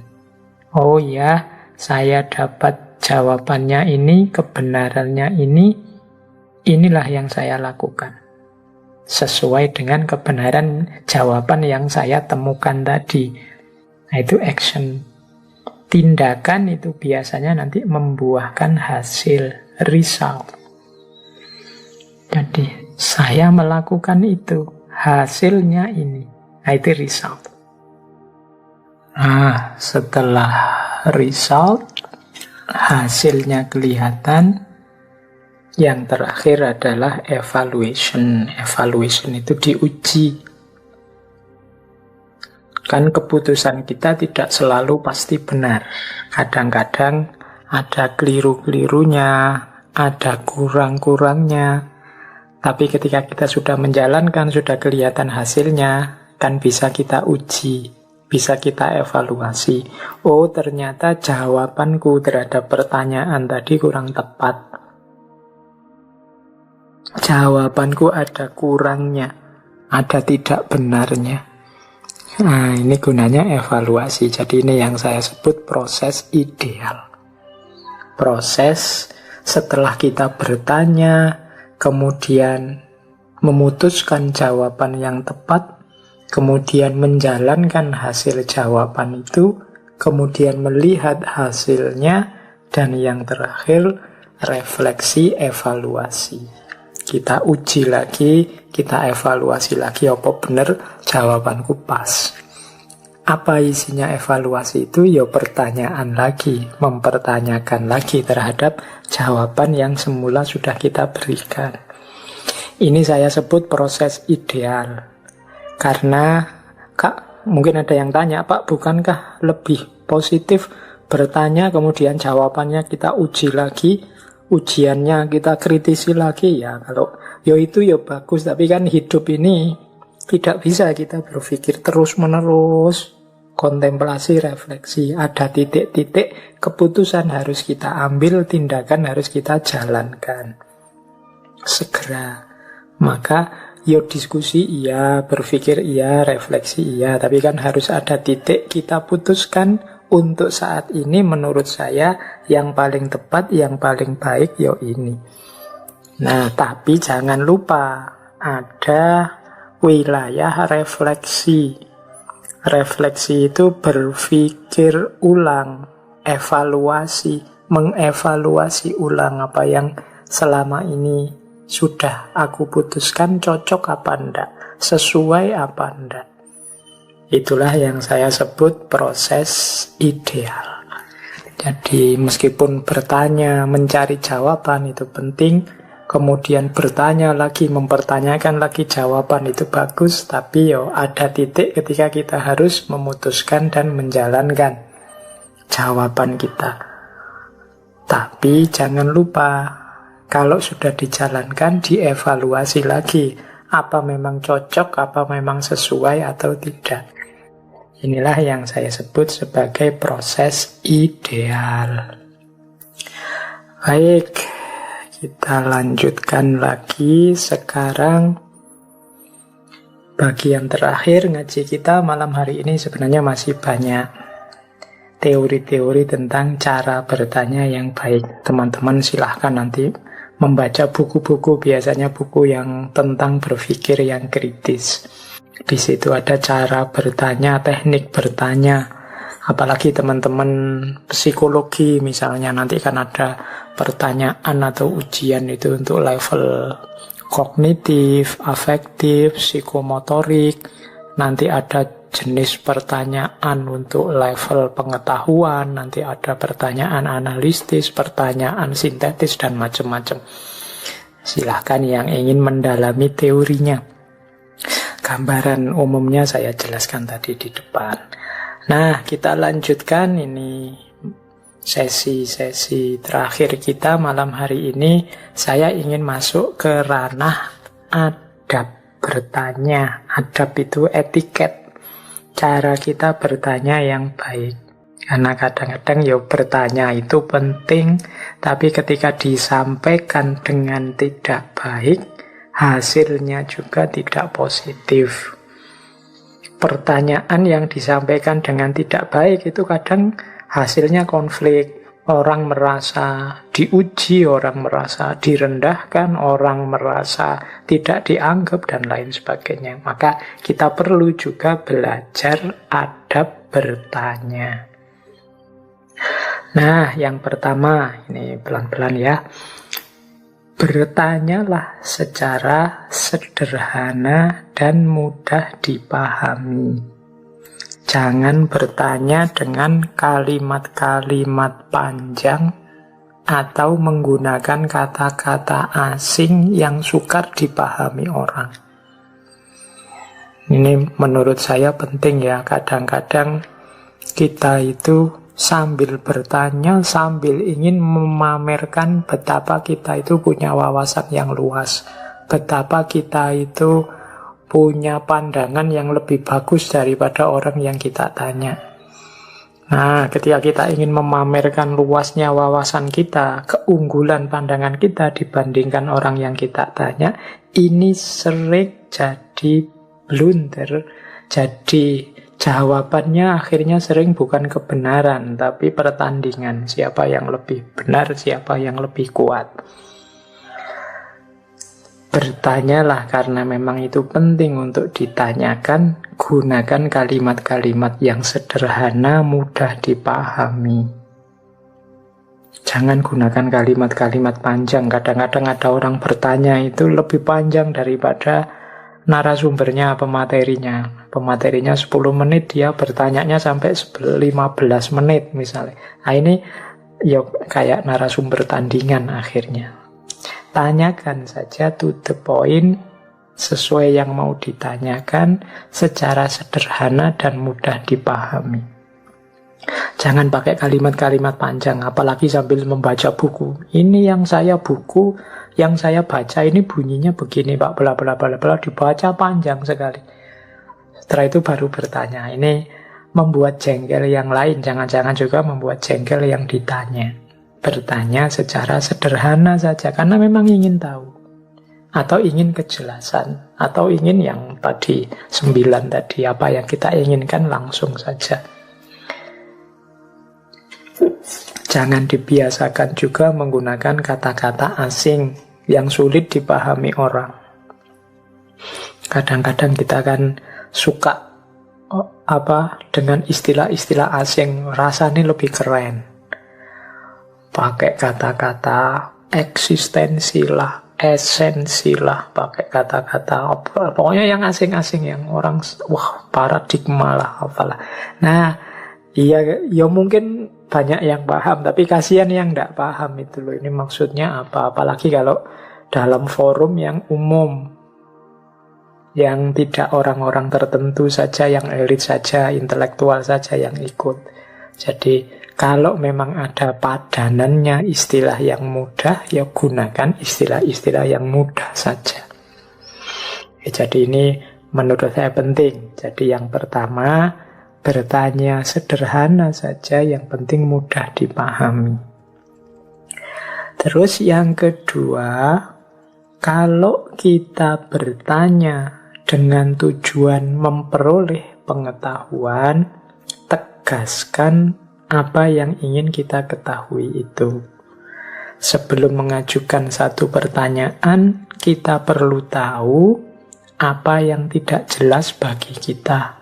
Oh ya, saya dapat jawabannya ini, kebenarannya ini, inilah yang saya lakukan. Sesuai dengan kebenaran jawaban yang saya temukan tadi. Nah, itu action. Tindakan itu biasanya nanti membuahkan hasil, result. Jadi, saya melakukan itu, hasilnya ini. Nah, itu result. Nah, setelah result, hasilnya kelihatan, yang terakhir adalah evaluation. Evaluation itu diuji. Kan keputusan kita tidak selalu pasti benar. Kadang-kadang ada keliru-kelirunya, ada kurang-kurangnya. Tapi ketika kita sudah menjalankan, sudah kelihatan hasilnya, kan bisa kita uji. Bisa kita evaluasi. Oh, ternyata jawabanku terhadap pertanyaan tadi kurang tepat. Jawabanku ada kurangnya, ada tidak benarnya. Nah, ini gunanya evaluasi. Jadi ini yang saya sebut proses ideal. Proses setelah kita bertanya, kemudian memutuskan jawaban yang tepat, kemudian menjalankan hasil jawaban itu, kemudian melihat hasilnya, dan yang terakhir refleksi evaluasi. Kita uji lagi, kita evaluasi lagi, apa benar jawabanku pas. Apa isinya evaluasi itu? Ya pertanyaan lagi, mempertanyakan lagi terhadap jawaban yang semula sudah kita berikan. Ini saya sebut proses ideal. Karena, Kak, mungkin ada yang tanya, Pak, bukankah lebih positif bertanya, kemudian jawabannya kita uji lagi, ujiannya kita kritisi lagi? Ya, kalau ya itu ya bagus, tapi kan hidup ini tidak bisa kita berpikir terus-menerus, kontemplasi, refleksi. Ada titik-titik keputusan harus kita ambil, tindakan harus kita jalankan segera. Maka yo diskusi iya, berpikir iya, refleksi iya, tapi kan harus ada titik kita putuskan untuk saat ini menurut saya yang paling tepat, yang paling baik yo ini. Nah, tapi jangan lupa ada wilayah refleksi. Refleksi itu berpikir ulang, evaluasi, mengevaluasi ulang apa yang selama ini sudah aku putuskan, cocok apa enggak, sesuai apa enggak. Itulah yang saya sebut proses ideal. Jadi meskipun bertanya, mencari jawaban itu penting, kemudian bertanya lagi, mempertanyakan lagi jawaban itu bagus, tapi ada titik ketika kita harus memutuskan dan menjalankan jawaban kita. Tapi jangan lupa, kalau sudah dijalankan, dievaluasi lagi. Apa memang cocok, apa memang sesuai atau tidak. Inilah yang saya sebut sebagai proses ideal. Baik, kita lanjutkan lagi. Sekarang bagian terakhir ngaji kita malam hari ini sebenarnya masih banyak teori-teori tentang cara bertanya yang baik. Teman-teman silahkan nanti membaca buku-buku, biasanya buku yang tentang berpikir yang kritis. Di situ ada cara bertanya, teknik bertanya. Apalagi teman-teman psikologi misalnya, nanti kan ada pertanyaan atau ujian itu untuk level kognitif, afektif, psikomotorik. Nanti ada jenis pertanyaan untuk level pengetahuan, nanti ada pertanyaan analitis, pertanyaan sintetis, dan macam-macam. Silahkan yang ingin mendalami teorinya. Gambaran umumnya saya jelaskan tadi di depan. Nah, kita lanjutkan ini sesi-sesi terakhir kita malam hari ini. Saya ingin masuk ke ranah adab bertanya. Adab itu etiket, cara kita bertanya yang baik. Karena kadang-kadang ya bertanya itu penting, tapi ketika disampaikan dengan tidak baik, hasilnya juga tidak positif. Pertanyaan yang disampaikan dengan tidak baik itu kadang hasilnya konflik. Orang merasa diuji, orang merasa direndahkan, orang merasa tidak dianggap, dan lain sebagainya. Maka kita perlu juga belajar adab bertanya. Nah, yang pertama, ini pelan-pelan ya. Bertanyalah secara sederhana dan mudah dipahami. Jangan bertanya dengan kalimat-kalimat panjang atau menggunakan kata-kata asing yang sukar dipahami orang. Ini menurut saya penting ya. Kadang-kadang kita itu sambil bertanya, sambil ingin memamerkan betapa kita itu punya wawasan yang luas, betapa kita itu punya pandangan yang lebih bagus daripada orang yang kita tanya. Nah, ketika kita ingin memamerkan luasnya wawasan kita, keunggulan pandangan kita dibandingkan orang yang kita tanya, ini sering jadi blunder. Jadi jawabannya akhirnya sering bukan kebenaran, tapi pertandingan. Siapa yang lebih benar, siapa yang lebih kuat. Bertanyalah karena memang itu penting untuk ditanyakan. Gunakan kalimat-kalimat yang sederhana, mudah dipahami. Jangan gunakan kalimat-kalimat panjang. Kadang-kadang ada orang bertanya itu lebih panjang daripada narasumbernya, pematerinya. Pematerinya 10 menit, dia bertanyanya sampai 15 menit misalnya. Nah, ini ya kayak narasumber tandingan akhirnya. Tanyakan saja to the point, sesuai yang mau ditanyakan, secara sederhana dan mudah dipahami. Jangan pakai kalimat-kalimat panjang, apalagi sambil membaca buku. Ini yang saya baca ini bunyinya begini, Pak, bla bla bla bla, dibaca panjang sekali. Setelah itu baru bertanya. Ini membuat jengkel yang lain, jangan-jangan juga membuat jengkel yang ditanya. Bertanya secara sederhana saja, karena memang ingin tahu, atau ingin kejelasan, atau ingin yang tadi 9 tadi, apa yang kita inginkan langsung saja. Jangan dibiasakan juga menggunakan kata-kata asing yang sulit dipahami orang. Kadang-kadang kita kan suka dengan istilah-istilah asing, rasanya lebih keren. Pakai kata-kata eksistensi lah, esensi lah, pakai kata-kata pokoknya yang asing-asing, yang orang paradigma lah, apalah. Nah, ya mungkin banyak yang paham, tapi kasihan yang tidak paham itu loh. Ini maksudnya apa? Apalagi kalau dalam forum yang umum, yang tidak orang-orang tertentu saja, yang elit saja, intelektual saja yang ikut. Jadi kalau memang ada padanannya istilah yang mudah, ya gunakan istilah-istilah yang mudah saja. Jadi ini menurut saya penting. Jadi yang pertama, bertanya sederhana saja, yang penting mudah dipahami. Terus yang kedua, kalau kita bertanya dengan tujuan memperoleh pengetahuan, tegaskan apa yang ingin kita ketahui itu. Sebelum mengajukan satu pertanyaan, kita perlu tahu apa yang tidak jelas bagi kita.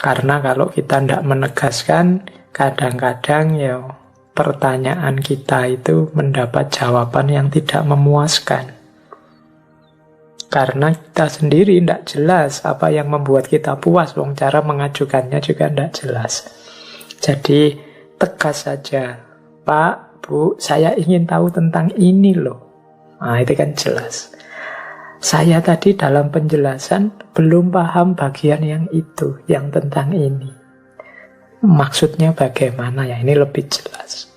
Karena kalau kita tidak menegaskan, kadang-kadang ya pertanyaan kita itu mendapat jawaban yang tidak memuaskan. Karena kita sendiri tidak jelas apa yang membuat kita puas, wong cara mengajukannya juga tidak jelas. Jadi tegas saja, Pak, Bu, saya ingin tahu tentang ini loh. Nah, itu kan jelas. Saya tadi dalam penjelasan belum paham bagian yang itu, yang tentang ini. Maksudnya bagaimana ya? Ini lebih jelas.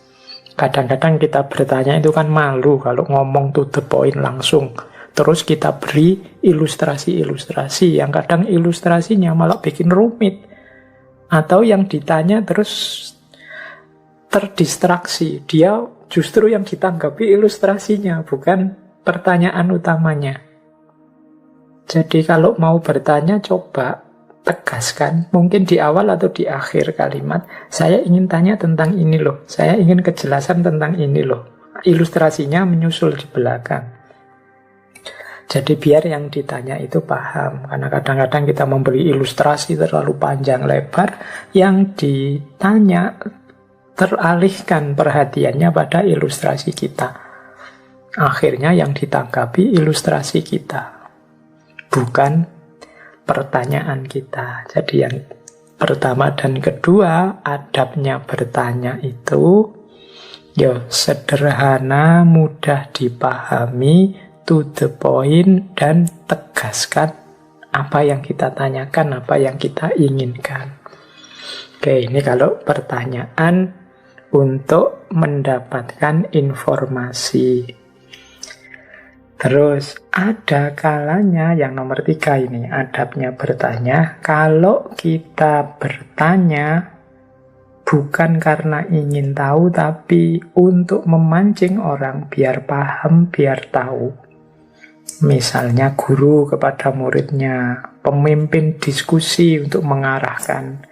Kadang-kadang kita bertanya itu kan malu kalau ngomong to the point langsung. Terus kita beri ilustrasi-ilustrasi, yang kadang ilustrasinya malah bikin rumit. Atau yang ditanya terus terdistraksi. Dia justru yang ditanggapi ilustrasinya, bukan pertanyaan utamanya. Jadi kalau mau bertanya, coba tegaskan. Mungkin di awal atau di akhir kalimat. Saya ingin tanya tentang ini loh. Saya ingin kejelasan tentang ini loh. Ilustrasinya menyusul di belakang. Jadi biar yang ditanya itu paham. Karena kadang-kadang kita memberi ilustrasi terlalu panjang lebar, yang ditanya teralihkan perhatiannya pada ilustrasi kita. Akhirnya yang ditanggapi ilustrasi kita, bukan pertanyaan kita. Jadi yang pertama dan kedua, adabnya bertanya itu ya sederhana, mudah dipahami, to the point, dan tegaskan apa yang kita tanyakan, apa yang kita inginkan. Oke, ini kalau pertanyaan untuk mendapatkan informasi. Terus ada kalanya yang nomor 3 ini, adabnya bertanya. Kalau kita bertanya bukan karena ingin tahu, tapi untuk memancing orang biar paham, biar tahu. Misalnya guru kepada muridnya, pemimpin diskusi untuk mengarahkan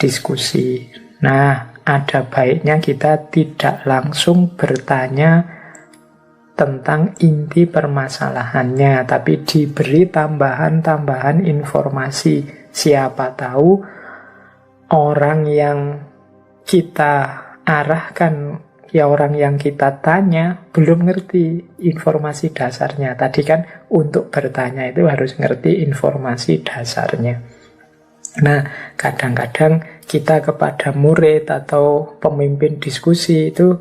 diskusi. Nah, ada baiknya kita tidak langsung bertanya tentang inti permasalahannya, tapi diberi tambahan-tambahan informasi. Siapa tahu orang yang kita arahkan, ya orang yang kita tanya, belum ngerti informasi dasarnya. Tadi kan untuk bertanya itu harus ngerti informasi dasarnya. Nah, kadang-kadang kita kepada murid atau pemimpin diskusi itu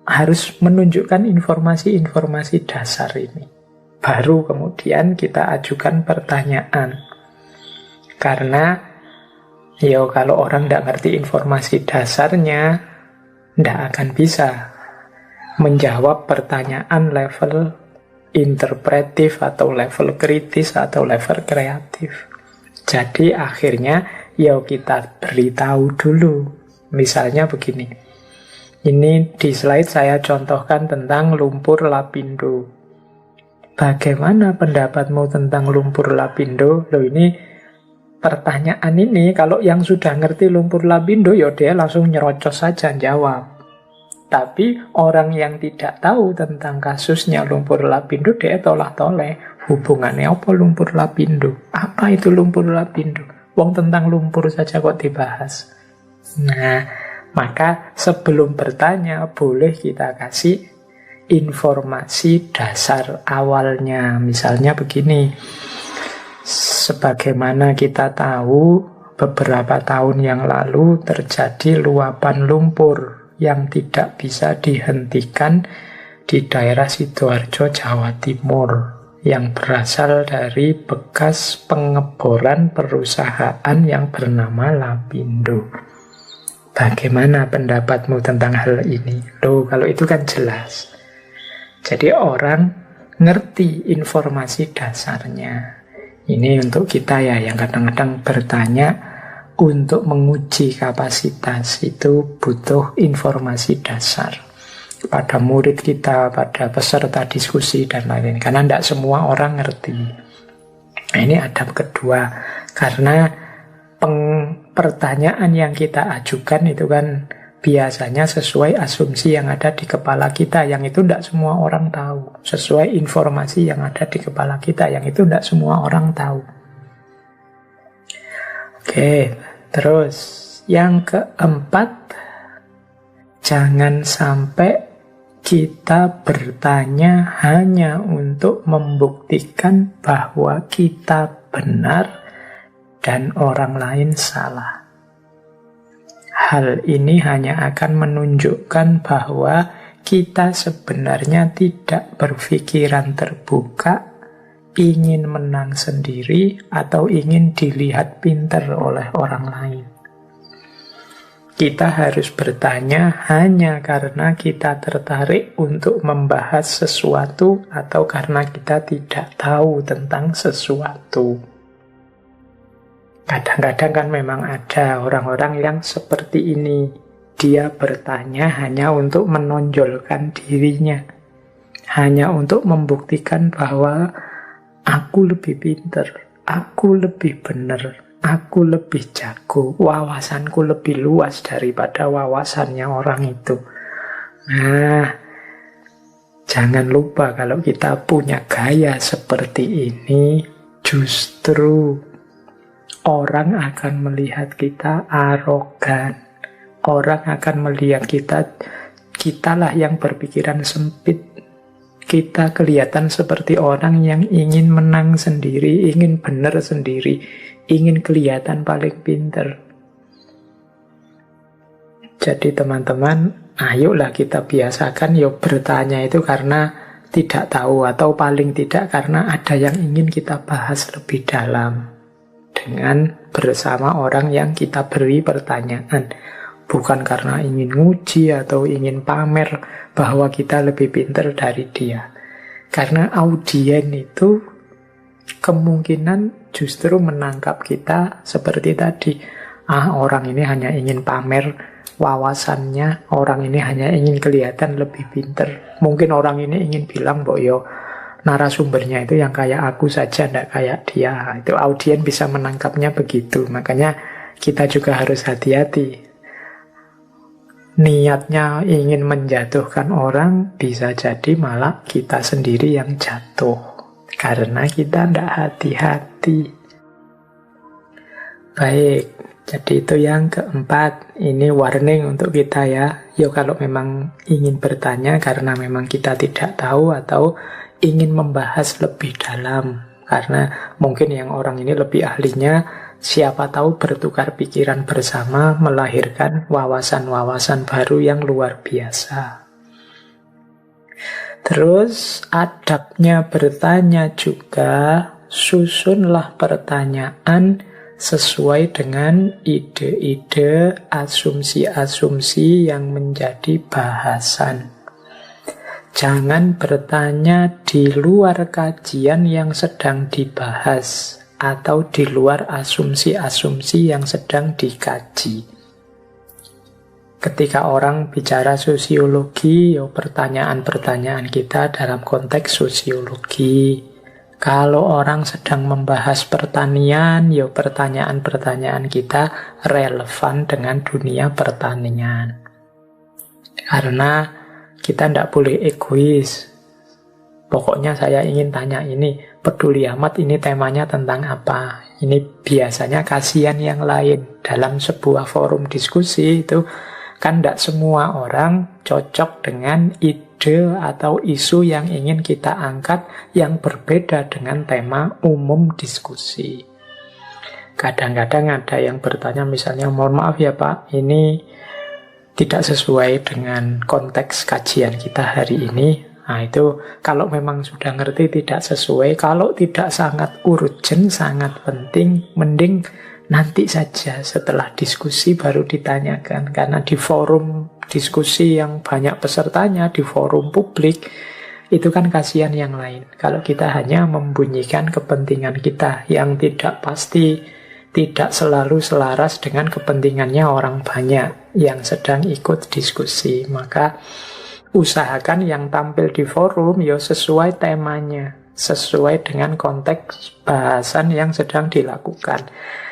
harus menunjukkan informasi-informasi dasar ini. Baru kemudian kita ajukan pertanyaan. Karena ya kalau orang tidak ngerti informasi dasarnya, tidak akan bisa menjawab pertanyaan level interpretif atau level kritis atau level kreatif. Jadi akhirnya ya kita beritahu dulu. Misalnya begini. Ini di slide saya contohkan tentang lumpur lapindo. Bagaimana pendapatmu tentang lumpur lapindo? Loh, ini pertanyaan ini kalau yang sudah ngerti lumpur lapindo, ya dia langsung nyerocos saja jawab. Tapi orang yang tidak tahu tentang kasusnya lumpur lapindo, dia tolak-toleh. Hubungannya apa lumpur lapindo? Apa itu lumpur lapindo? Wong tentang lumpur saja kok dibahas. Nah, maka sebelum bertanya, boleh kita kasih informasi dasar awalnya. Misalnya begini, sebagaimana kita tahu, beberapa tahun yang lalu terjadi luapan lumpur yang tidak bisa dihentikan di daerah Sidoarjo, Jawa Timur, yang berasal dari bekas pengeboran perusahaan yang bernama Lapindo. Bagaimana pendapatmu tentang hal ini? Loh, kalau itu kan jelas. Jadi orang ngerti informasi dasarnya. Ini untuk kita ya, yang kadang-kadang bertanya untuk menguji kapasitas itu butuh informasi dasar. Pada murid kita, pada peserta diskusi dan lain-lain. Karena tidak semua orang ngerti. Nah, ini adab kedua. Karena pertanyaan yang kita ajukan itu kan biasanya sesuai asumsi yang ada di kepala kita, yang itu tidak semua orang tahu. Sesuai informasi yang ada di kepala kita, yang itu tidak semua orang tahu. Oke, terus yang keempat, jangan sampai kita bertanya hanya untuk membuktikan bahwa kita benar dan orang lain salah. Hal ini hanya akan menunjukkan bahwa kita sebenarnya tidak berpikiran terbuka, ingin menang sendiri, atau ingin dilihat pintar oleh orang lain. Kita harus bertanya hanya karena kita tertarik untuk membahas sesuatu atau karena kita tidak tahu tentang sesuatu. Kadang-kadang kan memang ada orang-orang yang seperti ini. Dia bertanya hanya untuk menonjolkan dirinya. Hanya untuk membuktikan bahwa aku lebih pintar, aku lebih benar, aku lebih jago, wawasanku lebih luas daripada wawasannya orang itu. Nah, jangan lupa kalau kita punya gaya seperti ini, justru orang akan melihat kita arogan. Orang akan melihat kitalah yang berpikiran sempit. Kita kelihatan seperti orang yang ingin menang sendiri, ingin benar sendiri, ingin kelihatan paling pintar. Jadi teman-teman, ayolah kita biasakan bertanya itu karena tidak tahu, atau paling tidak karena ada yang ingin kita bahas lebih dalam dengan bersama orang yang kita beri pertanyaan. Bukan karena ingin nguji atau ingin pamer bahwa kita lebih pintar dari dia. Karena audien itu kemungkinan justru menangkap kita seperti tadi. Orang ini hanya ingin pamer wawasannya, orang ini hanya ingin kelihatan lebih pintar. Mungkin orang ini ingin bilang bahwa narasumbernya itu yang kayak aku saja, tidak kayak dia. Itu audien bisa menangkapnya begitu. Makanya kita juga harus hati-hati. Niatnya ingin menjatuhkan orang, bisa jadi malah kita sendiri yang jatuh. Karena kita tidak hati-hati. Baik, jadi itu yang keempat. Ini warning untuk kita ya. Kalau memang ingin bertanya karena memang kita tidak tahu atau ingin membahas lebih dalam, karena mungkin yang orang ini lebih ahlinya, siapa tahu bertukar pikiran bersama melahirkan wawasan-wawasan baru yang luar biasa. Terus adabnya bertanya juga, susunlah pertanyaan sesuai dengan ide-ide, asumsi-asumsi yang menjadi bahasan. Jangan bertanya di luar kajian yang sedang dibahas atau di luar asumsi-asumsi yang sedang dikaji. Ketika orang bicara sosiologi, pertanyaan-pertanyaan kita dalam konteks sosiologi. Kalau orang sedang membahas pertanian, pertanyaan-pertanyaan kita relevan dengan dunia pertanian. Karena kita tidak boleh egois. Pokoknya saya ingin tanya ini, peduli amat ini temanya tentang apa. Ini biasanya kasihan yang lain. Dalam sebuah forum diskusi itu kan tidak semua orang cocok dengan ide atau isu yang ingin kita angkat yang berbeda dengan tema umum diskusi. Kadang-kadang ada yang bertanya misalnya, mohon maaf ya Pak, ini tidak sesuai dengan konteks kajian kita hari ini. Nah itu kalau memang sudah ngerti tidak sesuai, kalau tidak sangat urgent, sangat penting, mending nanti saja setelah diskusi baru ditanyakan. Karena di forum diskusi yang banyak pesertanya, di forum publik, itu kan kasihan yang lain. Kalau kita hanya membunyikan kepentingan kita yang tidak pasti, tidak selalu selaras dengan kepentingannya orang banyak yang sedang ikut diskusi. Maka usahakan yang tampil di forum sesuai temanya, sesuai dengan konteks bahasan yang sedang dilakukan.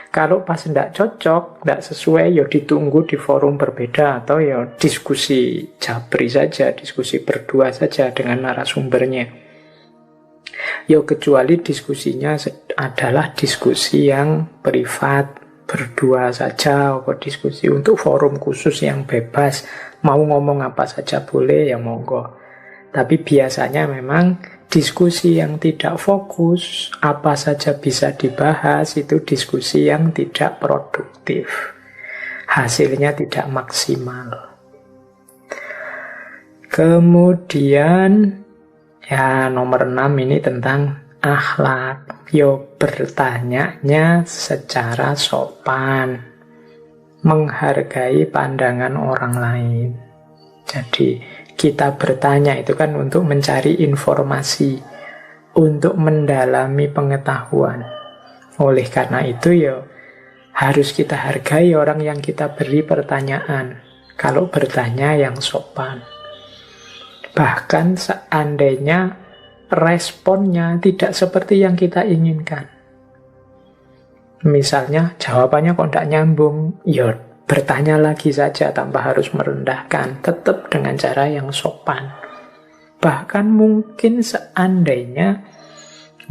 Kalau pas tidak cocok, tidak sesuai, ya ditunggu di forum berbeda atau ya diskusi jabri saja, diskusi berdua saja dengan narasumbernya. Ya kecuali diskusinya adalah diskusi yang privat, berdua saja, atau diskusi untuk forum khusus yang bebas, mau ngomong apa saja boleh, ya monggo. Tapi biasanya memang diskusi yang tidak fokus, apa saja bisa dibahas, itu diskusi yang tidak produktif. Hasilnya tidak maksimal. Kemudian, ya nomor 6 ini tentang akhlak. Yo bertanyanya secara sopan, menghargai pandangan orang lain. Jadi kita bertanya itu kan untuk mencari informasi, untuk mendalami pengetahuan. Oleh karena itu ya harus kita hargai orang yang kita beri pertanyaan. Kalau bertanya yang sopan. Bahkan seandainya responnya tidak seperti yang kita inginkan. Misalnya jawabannya kok tidak nyambung, ya bertanya lagi saja tanpa harus merendahkan, tetap dengan cara yang sopan. Bahkan mungkin seandainya,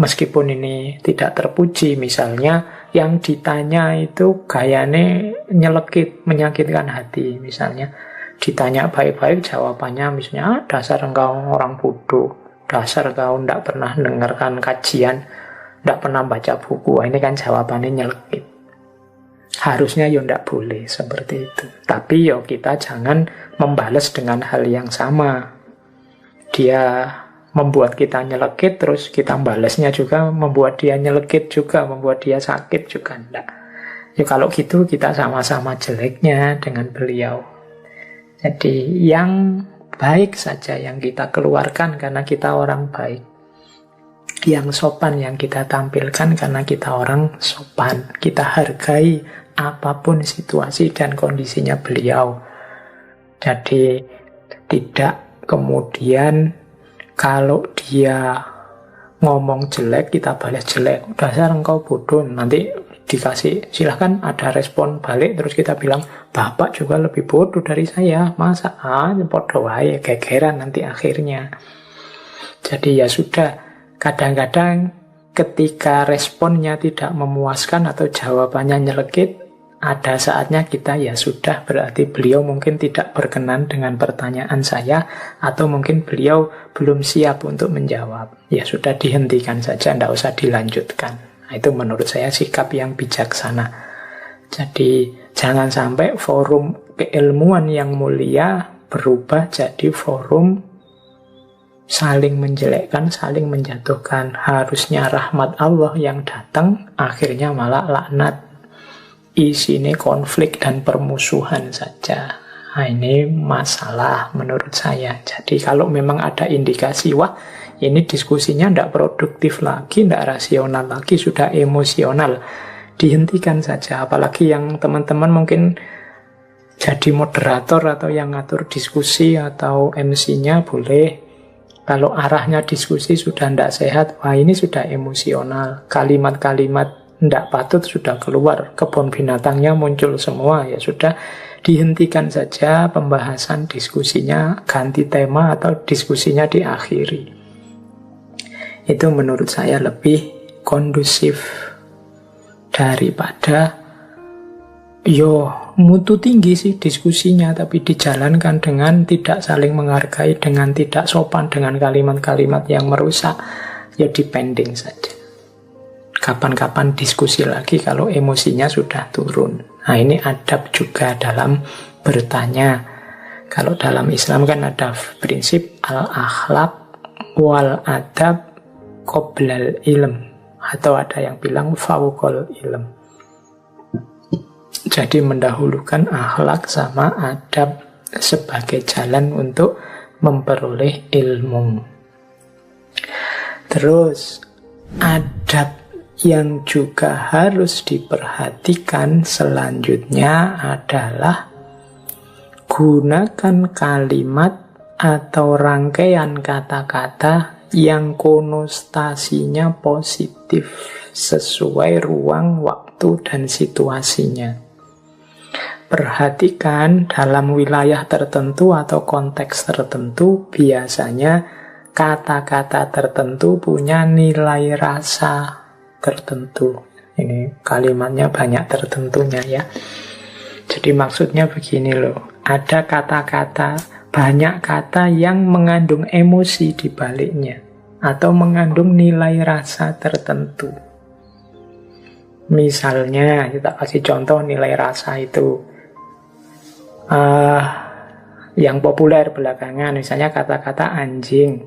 meskipun ini tidak terpuji, misalnya yang ditanya itu gayane nyelekit, menyakitkan hati. Misalnya ditanya baik-baik, jawabannya misalnya, dasar engkau orang bodoh, dasar kau tidak pernah dengarkan kajian, tidak pernah baca buku. Ini kan jawabannya nyelekit. Harusnya ya tidak boleh seperti itu. Tapi ya kita jangan membalas dengan hal yang sama. Dia membuat kita nyelekit, terus kita balasnya juga membuat dia nyelekit juga, membuat dia sakit juga. Tidak. Ya kalau gitu kita sama-sama jeleknya dengan beliau. Jadi yang baik saja yang kita keluarkan karena kita orang baik. Yang sopan yang kita tampilkan karena kita orang sopan. Kita hargai apapun situasi dan kondisinya beliau. Jadi tidak kemudian kalau dia ngomong jelek kita balas jelek, dasar engkau bodoh, nanti dikasih silahkan ada respon balik, terus kita bilang bapak juga lebih bodoh dari saya, masa bodoh wae, gegeran nanti akhirnya. Jadi ya sudah, kadang-kadang ketika responnya tidak memuaskan atau jawabannya nyelekit, ada saatnya kita ya sudah, berarti beliau mungkin tidak berkenan dengan pertanyaan saya, atau mungkin beliau belum siap untuk menjawab. Ya sudah, dihentikan saja, tidak usah dilanjutkan. Nah, itu menurut saya sikap yang bijaksana. Jadi jangan sampai forum keilmuan yang mulia berubah jadi forum saling menjelekkan, saling menjatuhkan. Harusnya rahmat Allah yang datang, akhirnya malah laknat. Isinya konflik dan permusuhan saja. Nah, ini masalah menurut saya. Jadi kalau memang ada indikasi, wah ini diskusinya tidak produktif lagi, tidak rasional lagi, sudah emosional, dihentikan saja. Apalagi yang teman-teman mungkin jadi moderator atau yang ngatur diskusi atau MC-nya boleh. Kalau arahnya diskusi sudah tidak sehat, wah ini sudah emosional. Kalimat-kalimat tidak patut sudah keluar, kebun binatangnya muncul semua, ya sudah dihentikan saja pembahasan diskusinya, ganti tema atau diskusinya diakhiri. Itu menurut saya lebih kondusif daripada mutu tinggi sih diskusinya, tapi dijalankan dengan tidak saling menghargai, dengan tidak sopan, dengan kalimat-kalimat yang merusak, ya dipending saja. Kapan-kapan diskusi lagi kalau emosinya sudah turun. Nah ini adab juga dalam bertanya. Kalau dalam Islam kan ada prinsip al-akhlaq wal adab qoblal ilm. Atau ada yang bilang fauqal ilm. Jadi mendahulukan akhlak sama adab sebagai jalan untuk memperoleh ilmu. Terus adab yang juga harus diperhatikan selanjutnya adalah gunakan kalimat atau rangkaian kata-kata yang konotasinya positif sesuai ruang, waktu, dan situasinya. Perhatikan dalam wilayah tertentu atau konteks tertentu, biasanya kata-kata tertentu punya nilai rasa tertentu. Ini kalimatnya banyak tertentunya ya. Jadi maksudnya begini loh, ada kata-kata, banyak kata yang mengandung emosi di baliknya atau mengandung nilai rasa tertentu. Misalnya, kita kasih contoh nilai rasa itu. Yang populer belakangan, misalnya kata-kata anjing.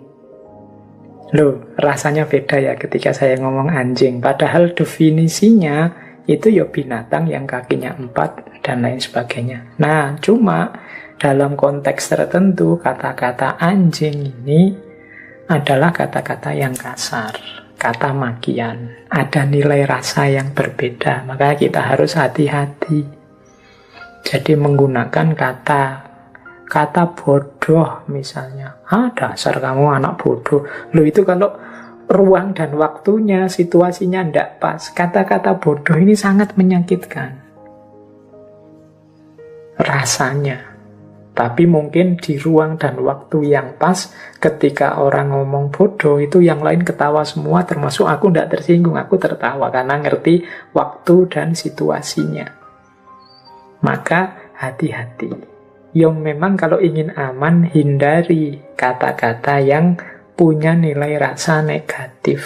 Loh, rasanya beda ya ketika saya ngomong anjing. Padahal definisinya itu ya binatang yang kakinya 4 dan lain sebagainya. Nah, cuma dalam konteks tertentu kata-kata anjing ini adalah kata-kata yang kasar, kata makian. Ada nilai rasa yang berbeda, maka kita harus hati-hati. Jadi menggunakan kata bodoh misalnya. Dasar kamu anak bodoh. Loh, itu kalau ruang dan waktunya, situasinya tidak pas. Kata-kata bodoh ini sangat menyakitkan rasanya. Tapi mungkin di ruang dan waktu yang pas, ketika orang ngomong bodoh, itu yang lain ketawa semua, termasuk aku tidak tersinggung, aku tertawa karena ngerti waktu dan situasinya. Maka hati-hati. Yang memang kalau ingin aman, hindari kata-kata yang punya nilai rasa negatif.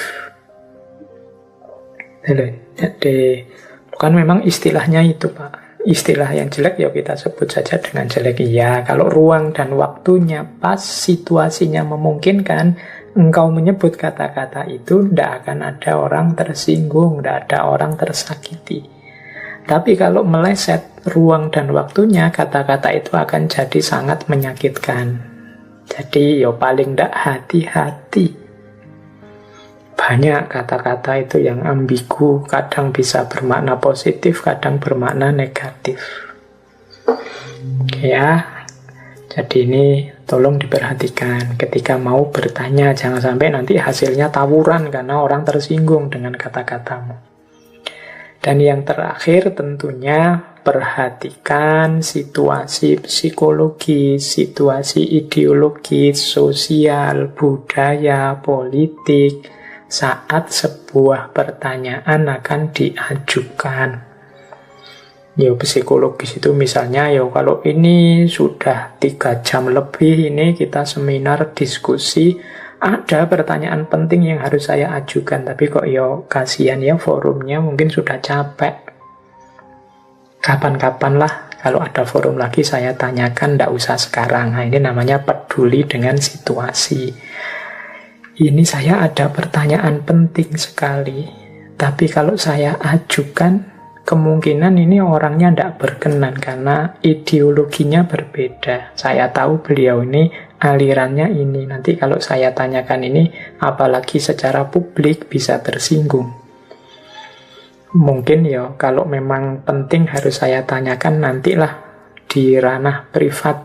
Jadi, bukan memang istilahnya itu, Pak. Istilah yang jelek ya kita sebut saja dengan jelek. Ya, kalau ruang dan waktunya pas, situasinya memungkinkan, engkau menyebut kata-kata itu, tidak akan ada orang tersinggung, tidak ada orang tersakiti. Tapi kalau meleset ruang dan waktunya, kata-kata itu akan jadi sangat menyakitkan. Jadi ya paling tidak hati-hati. Banyak kata-kata itu yang ambigu, kadang bisa bermakna positif, kadang bermakna negatif. Oke ya, jadi ini tolong diperhatikan. Ketika mau bertanya, jangan sampai nanti hasilnya tawuran karena orang tersinggung dengan kata-katamu. Dan yang terakhir tentunya perhatikan situasi psikologis, situasi ideologis, sosial, budaya, politik saat sebuah pertanyaan akan diajukan. Ya psikologis itu misalnya ya kalau ini sudah 3 jam lebih ini kita seminar diskusi, ada pertanyaan penting yang harus saya ajukan, tapi kok ya kasihan ya forumnya mungkin sudah capek. Kapan-kapan lah kalau ada forum lagi saya tanyakan, tidak usah sekarang. Nah, ini namanya peduli dengan situasi. Ini saya ada pertanyaan penting sekali, tapi kalau saya ajukan kemungkinan ini orangnya tidak berkenan karena ideologinya berbeda. Saya tahu beliau ini alirannya ini. Nanti kalau saya tanyakan ini, apalagi secara publik bisa tersinggung. Mungkin ya kalau memang penting harus saya tanyakan, nantilah di ranah privat,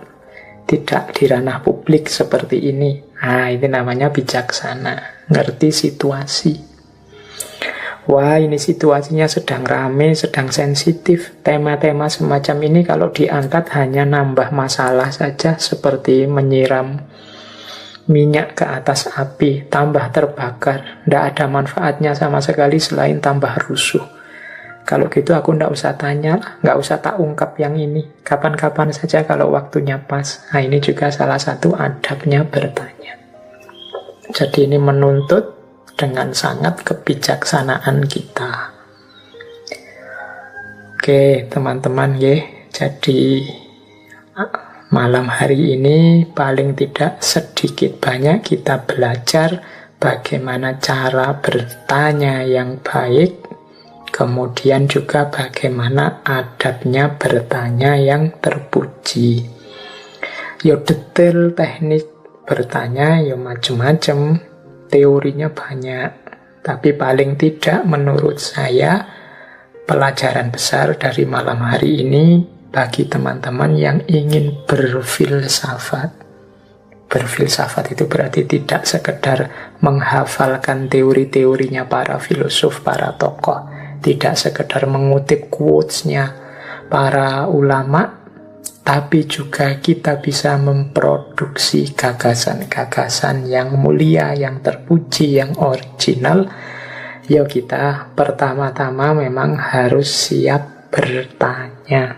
tidak di ranah publik seperti ini. Nah, itu namanya bijaksana, ngerti situasi. Wah, ini situasinya sedang rame, sedang sensitif. Tema-tema semacam ini kalau diangkat hanya nambah masalah saja, seperti menyiram minyak ke atas api, tambah terbakar. Tidak ada manfaatnya sama sekali selain tambah rusuh. Kalau gitu aku tidak usah tanya, nggak usah tak ungkap yang ini. Kapan-kapan saja kalau waktunya pas. Nah, ini juga salah satu adabnya bertanya. Jadi ini menuntut dengan sangat kebijaksanaan kita. Oke, teman-teman ya. Jadi malam hari ini paling tidak sedikit banyak kita belajar bagaimana cara bertanya yang baik, kemudian juga bagaimana adabnya bertanya yang terpuji. Yo detail teknik bertanya yo macam-macam. Teorinya banyak, tapi paling tidak menurut saya pelajaran besar dari malam hari ini bagi teman-teman yang ingin berfilsafat, Berfilsafat itu berarti tidak sekedar menghafalkan teori-teorinya para filosof, para tokoh, tidak sekedar mengutip quotes-nya para ulama, tapi juga kita bisa memproduksi gagasan-gagasan yang mulia, yang terpuji, yang original. Ya kita pertama-tama memang harus siap bertanya,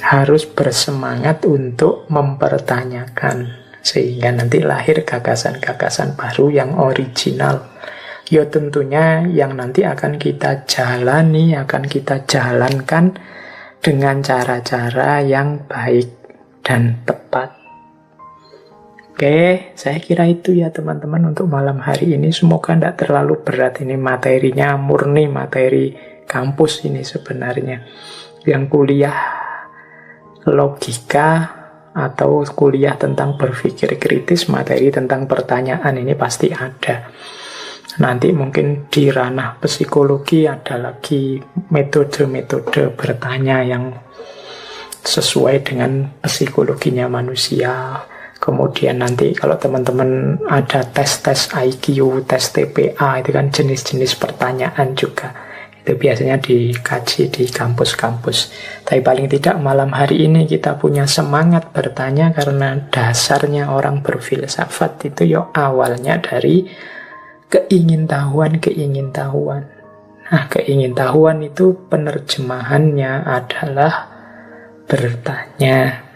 harus bersemangat untuk mempertanyakan, sehingga nanti lahir gagasan-gagasan baru yang original. Ya tentunya yang nanti akan kita jalani, akan kita jalankan dengan cara-cara yang baik dan tepat. Oke, saya kira itu ya teman-teman untuk malam hari ini. Semoga tidak terlalu berat, ini materinya murni materi kampus ini sebenarnya. Yang kuliah logika atau kuliah tentang berpikir kritis, materi tentang pertanyaan ini pasti ada. Nanti mungkin di ranah psikologi ada lagi metode-metode bertanya yang sesuai dengan psikologinya manusia. Kemudian nanti kalau teman-teman ada tes-tes IQ, tes TPA, itu kan jenis-jenis pertanyaan juga. Itu biasanya dikaji di kampus-kampus. Tapi paling tidak malam hari ini kita punya semangat bertanya, karena dasarnya orang berfilsafat itu ya awalnya dari keingintahuan. Nah, keingintahuan itu penerjemahannya adalah bertanya.